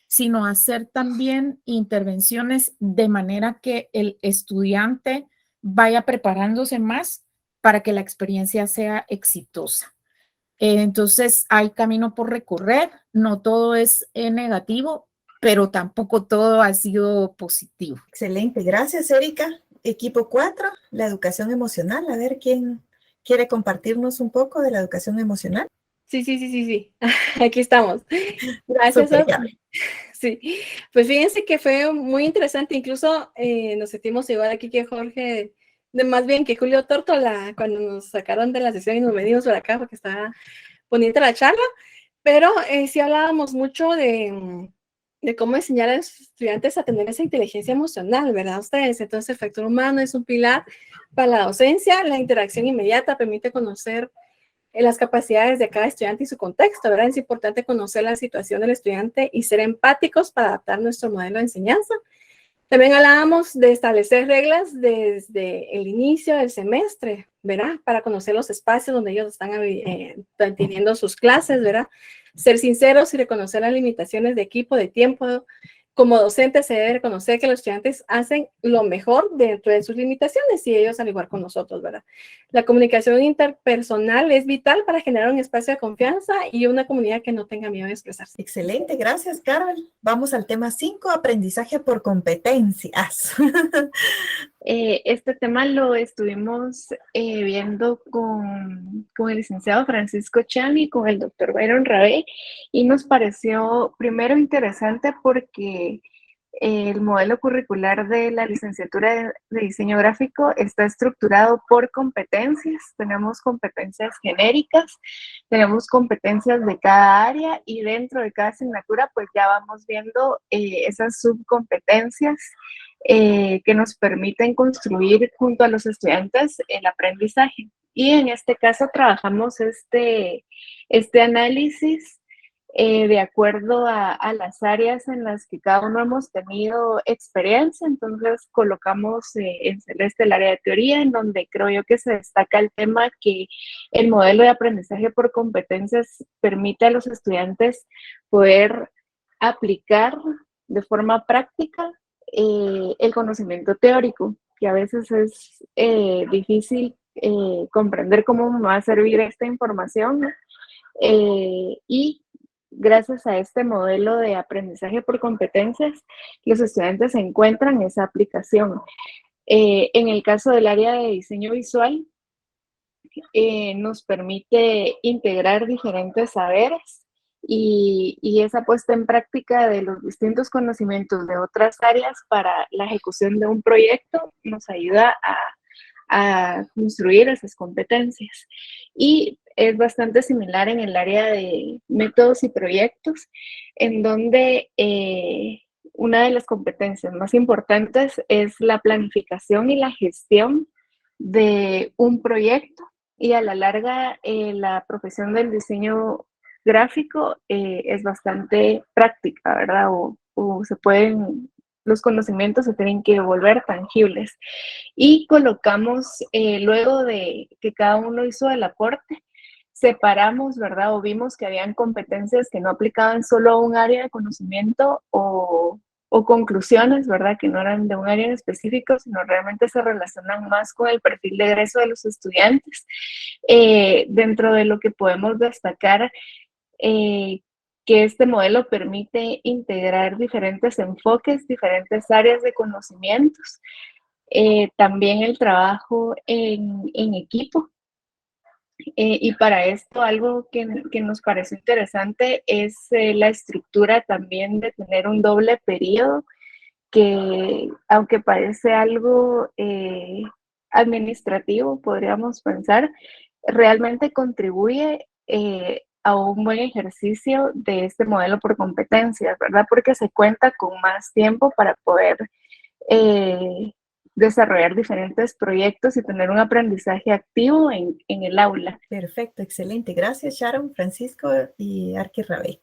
sino hacer también intervenciones de manera que el estudiante vaya preparándose más para que la experiencia sea exitosa. Entonces, hay camino por recorrer, no todo es negativo, pero tampoco todo ha sido positivo. Excelente, gracias Erika. Equipo 4, la educación emocional. A ver, ¿quién quiere compartirnos un poco de la educación emocional? Sí. Aquí estamos. Gracias. Sí, pues fíjense que fue muy interesante. Incluso nos sentimos igual aquí que Jorge, más bien que Julio Tórtola, cuando nos sacaron de la sesión y nos venimos por acá porque estaba bonita la charla. Pero sí hablábamos mucho de cómo enseñar a los estudiantes a tener esa inteligencia emocional, ¿verdad? Ustedes, entonces el factor humano es un pilar para la docencia. La interacción inmediata permite conocer las capacidades de cada estudiante y su contexto, ¿verdad? Es importante conocer la situación del estudiante y ser empáticos para adaptar nuestro modelo de enseñanza. También hablábamos de establecer reglas desde el inicio del semestre, ¿verdad? Para conocer los espacios donde ellos están teniendo sus clases, ¿verdad? Ser sinceros y reconocer las limitaciones de equipo, de tiempo. Como docente se debe reconocer que los estudiantes hacen lo mejor dentro de sus limitaciones y ellos al igual con nosotros, ¿verdad? La comunicación interpersonal es vital para generar un espacio de confianza y una comunidad que no tenga miedo de expresarse. Excelente, gracias Carol. Vamos al tema 5, aprendizaje por competencias. Este tema lo estuvimos viendo con el licenciado Francisco Chan y con el doctor Byron Rabé, y nos pareció primero interesante porque el modelo curricular de la licenciatura de diseño gráfico está estructurado por competencias. Tenemos competencias genéricas, tenemos competencias de cada área y dentro de cada asignatura pues ya vamos viendo esas subcompetencias que nos permiten construir junto a los estudiantes el aprendizaje. Y en este caso trabajamos este análisis de acuerdo a las áreas en las que cada uno hemos tenido experiencia. Entonces colocamos en celeste el área de teoría, en donde creo yo que se destaca el tema que el modelo de aprendizaje por competencias permite a los estudiantes poder aplicar de forma práctica el conocimiento teórico, que a veces es difícil comprender cómo me va a servir esta información, ¿no? Y gracias a este modelo de aprendizaje por competencias, los estudiantes encuentran esa aplicación. En el caso del área de diseño visual, nos permite integrar diferentes saberes y esa puesta en práctica de los distintos conocimientos de otras áreas para la ejecución de un proyecto nos ayuda a construir esas competencias. Y es bastante similar en el área de métodos y proyectos, en donde una de las competencias más importantes es la planificación y la gestión de un proyecto, y a la larga la profesión del diseño gráfico es bastante práctica, ¿verdad? O los conocimientos se tienen que volver tangibles. Y colocamos, luego de que cada uno hizo el aporte, separamos, ¿verdad? O vimos que habían competencias que no aplicaban solo a un área de conocimiento o o conclusiones, ¿verdad? Que no eran de un área en específico, sino realmente se relacionan más con el perfil de egreso de los estudiantes. Dentro de lo que podemos destacar, que este modelo permite integrar diferentes enfoques, diferentes áreas de conocimientos. También el trabajo en equipo. Y para esto algo que nos pareció interesante es la estructura también de tener un doble periodo, que aunque parece algo administrativo, podríamos pensar, realmente contribuye a un buen ejercicio de este modelo por competencias, ¿verdad? Porque se cuenta con más tiempo para poder desarrollar diferentes proyectos y tener un aprendizaje activo en el aula. Perfecto, excelente. Gracias, Sharon, Francisco y Arqui Rabé.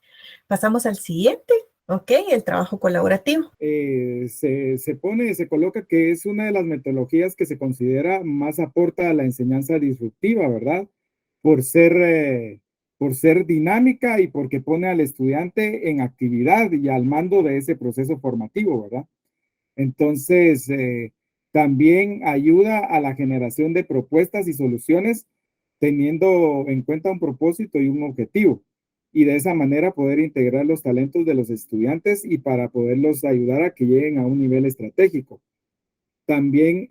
Pasamos al siguiente, ¿ok? El trabajo colaborativo. Se coloca que es una de las metodologías que se considera más aporta a la enseñanza disruptiva, ¿verdad? Por ser dinámica y porque pone al estudiante en actividad y al mando de ese proceso formativo, ¿verdad? Entonces, también ayuda a la generación de propuestas y soluciones teniendo en cuenta un propósito y un objetivo. Y de esa manera poder integrar los talentos de los estudiantes y para poderlos ayudar a que lleguen a un nivel estratégico. También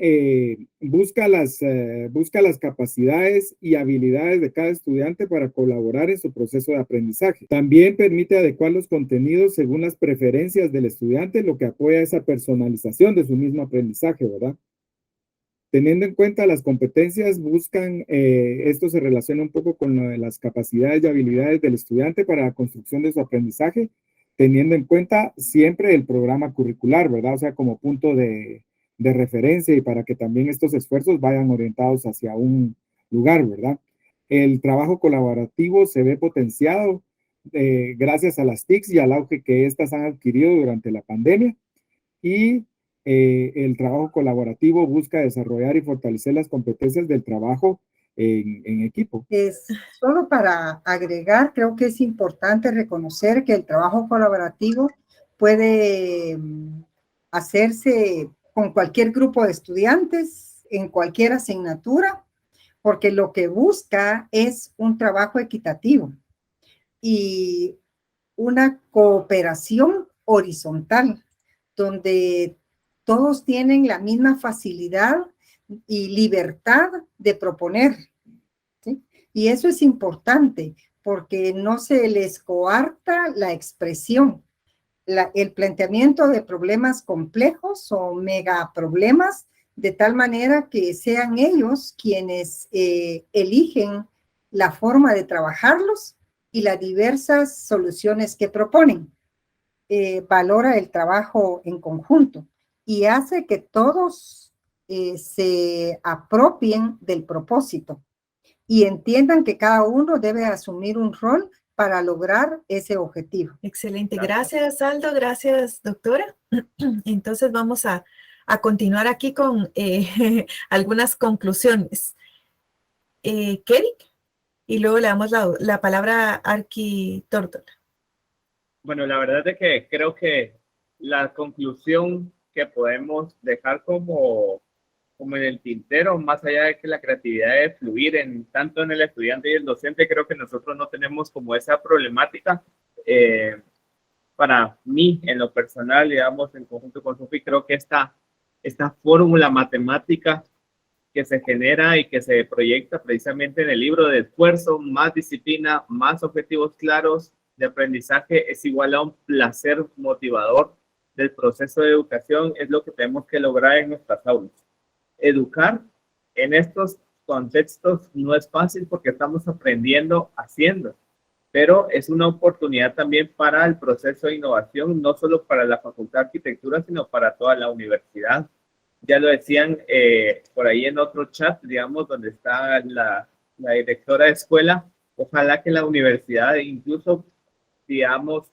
busca las capacidades y habilidades de cada estudiante para colaborar en su proceso de aprendizaje. También permite adecuar los contenidos según las preferencias del estudiante, lo que apoya esa personalización de su mismo aprendizaje, ¿verdad? Teniendo en cuenta las competencias, esto se relaciona un poco con lo de las capacidades y habilidades del estudiante para la construcción de su aprendizaje, teniendo en cuenta siempre el programa curricular, ¿verdad? O sea, como punto de referencia y para que también estos esfuerzos vayan orientados hacia un lugar, ¿verdad? El trabajo colaborativo se ve potenciado gracias a las TICs y al auge que éstas han adquirido durante la pandemia y el trabajo colaborativo busca desarrollar y fortalecer las competencias del trabajo en equipo. Solo para agregar, creo que es importante reconocer que el trabajo colaborativo puede hacerse con cualquier grupo de estudiantes, en cualquier asignatura, porque lo que busca es un trabajo equitativo y una cooperación horizontal, donde todos tienen la misma facilidad y libertad de proponer, ¿sí? Y eso es importante porque no se les coarta la expresión. El planteamiento de problemas complejos o megaproblemas de tal manera que sean ellos quienes eligen la forma de trabajarlos y las diversas soluciones que proponen. Valora el trabajo en conjunto y hace que todos se apropien del propósito y entiendan que cada uno debe asumir un rol para lograr ese objetivo. Excelente. Gracias, Aldo. Gracias, doctora. Entonces vamos a continuar aquí con algunas conclusiones. Kerik, y luego le damos la palabra a Arqui Tórtola. Bueno, la verdad es que creo que la conclusión que podemos dejar como en el tintero, más allá de que la creatividad debe fluir tanto en el estudiante y el docente, creo que nosotros no tenemos como esa problemática. Para mí, en lo personal, digamos, en conjunto con Sofi, creo que esta fórmula matemática que se genera y que se proyecta precisamente en el libro de esfuerzo, más disciplina, más objetivos claros de aprendizaje, es igual a un placer motivador del proceso de educación, es lo que tenemos que lograr en nuestras aulas. Educar en estos contextos no es fácil porque estamos aprendiendo haciendo, pero es una oportunidad también para el proceso de innovación, no solo para la Facultad de Arquitectura, sino para toda la universidad. Ya lo decían por ahí en otro chat, digamos, donde está la directora de escuela, ojalá que la universidad incluso, digamos,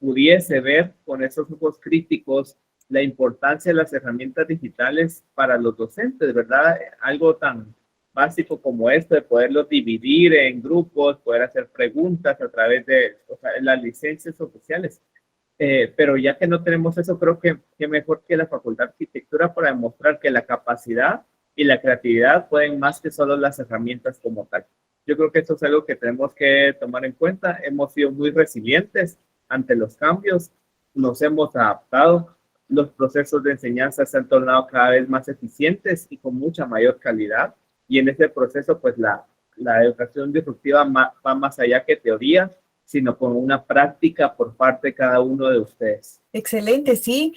pudiese ver con esos ojos críticos la importancia de las herramientas digitales para los docentes, ¿verdad? Algo tan básico como esto, de poderlos dividir en grupos, poder hacer preguntas a través de las licencias oficiales. Pero ya que no tenemos eso, creo que mejor que la Facultad de Arquitectura para demostrar que la capacidad y la creatividad pueden más que solo las herramientas como tal. Yo creo que esto es algo que tenemos que tomar en cuenta. Hemos sido muy resilientes ante los cambios, nos hemos adaptado, los procesos de enseñanza se han tornado cada vez más eficientes y con mucha mayor calidad. Y en este proceso, pues la educación disruptiva va más allá que teoría, sino con una práctica por parte de cada uno de ustedes. Excelente, sí.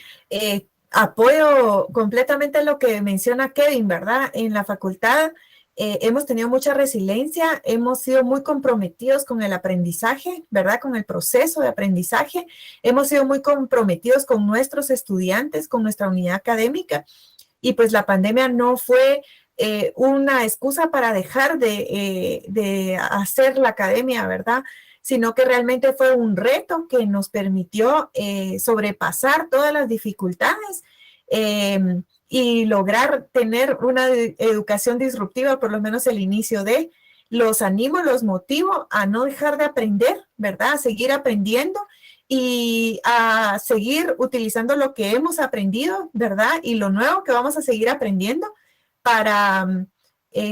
Apoyo completamente lo que menciona Kevin, ¿verdad? En la facultad hemos tenido mucha resiliencia, hemos sido muy comprometidos con el aprendizaje, ¿verdad? Con el proceso de aprendizaje. Hemos sido muy comprometidos con nuestros estudiantes, con nuestra unidad académica. Y pues la pandemia no fue una excusa para dejar de hacer la academia, ¿verdad? Sino que realmente fue un reto que nos permitió sobrepasar todas las dificultades y lograr tener una educación disruptiva, por lo menos el inicio de. Los animo, los motivo a no dejar de aprender, ¿verdad? A seguir aprendiendo y a seguir utilizando lo que hemos aprendido, ¿verdad? Y lo nuevo que vamos a seguir aprendiendo para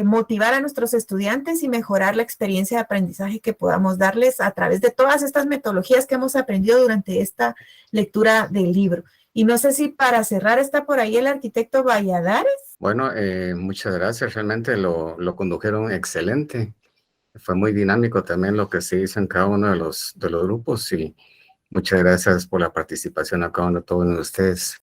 motivar a nuestros estudiantes y mejorar la experiencia de aprendizaje que podamos darles a través de todas estas metodologías que hemos aprendido durante esta lectura del libro. Y no sé si para cerrar está por ahí el arquitecto Valladares. Bueno, muchas gracias. Realmente lo condujeron excelente. Fue muy dinámico también lo que se hizo en cada uno de los grupos y muchas gracias por la participación a cada uno de todos ustedes.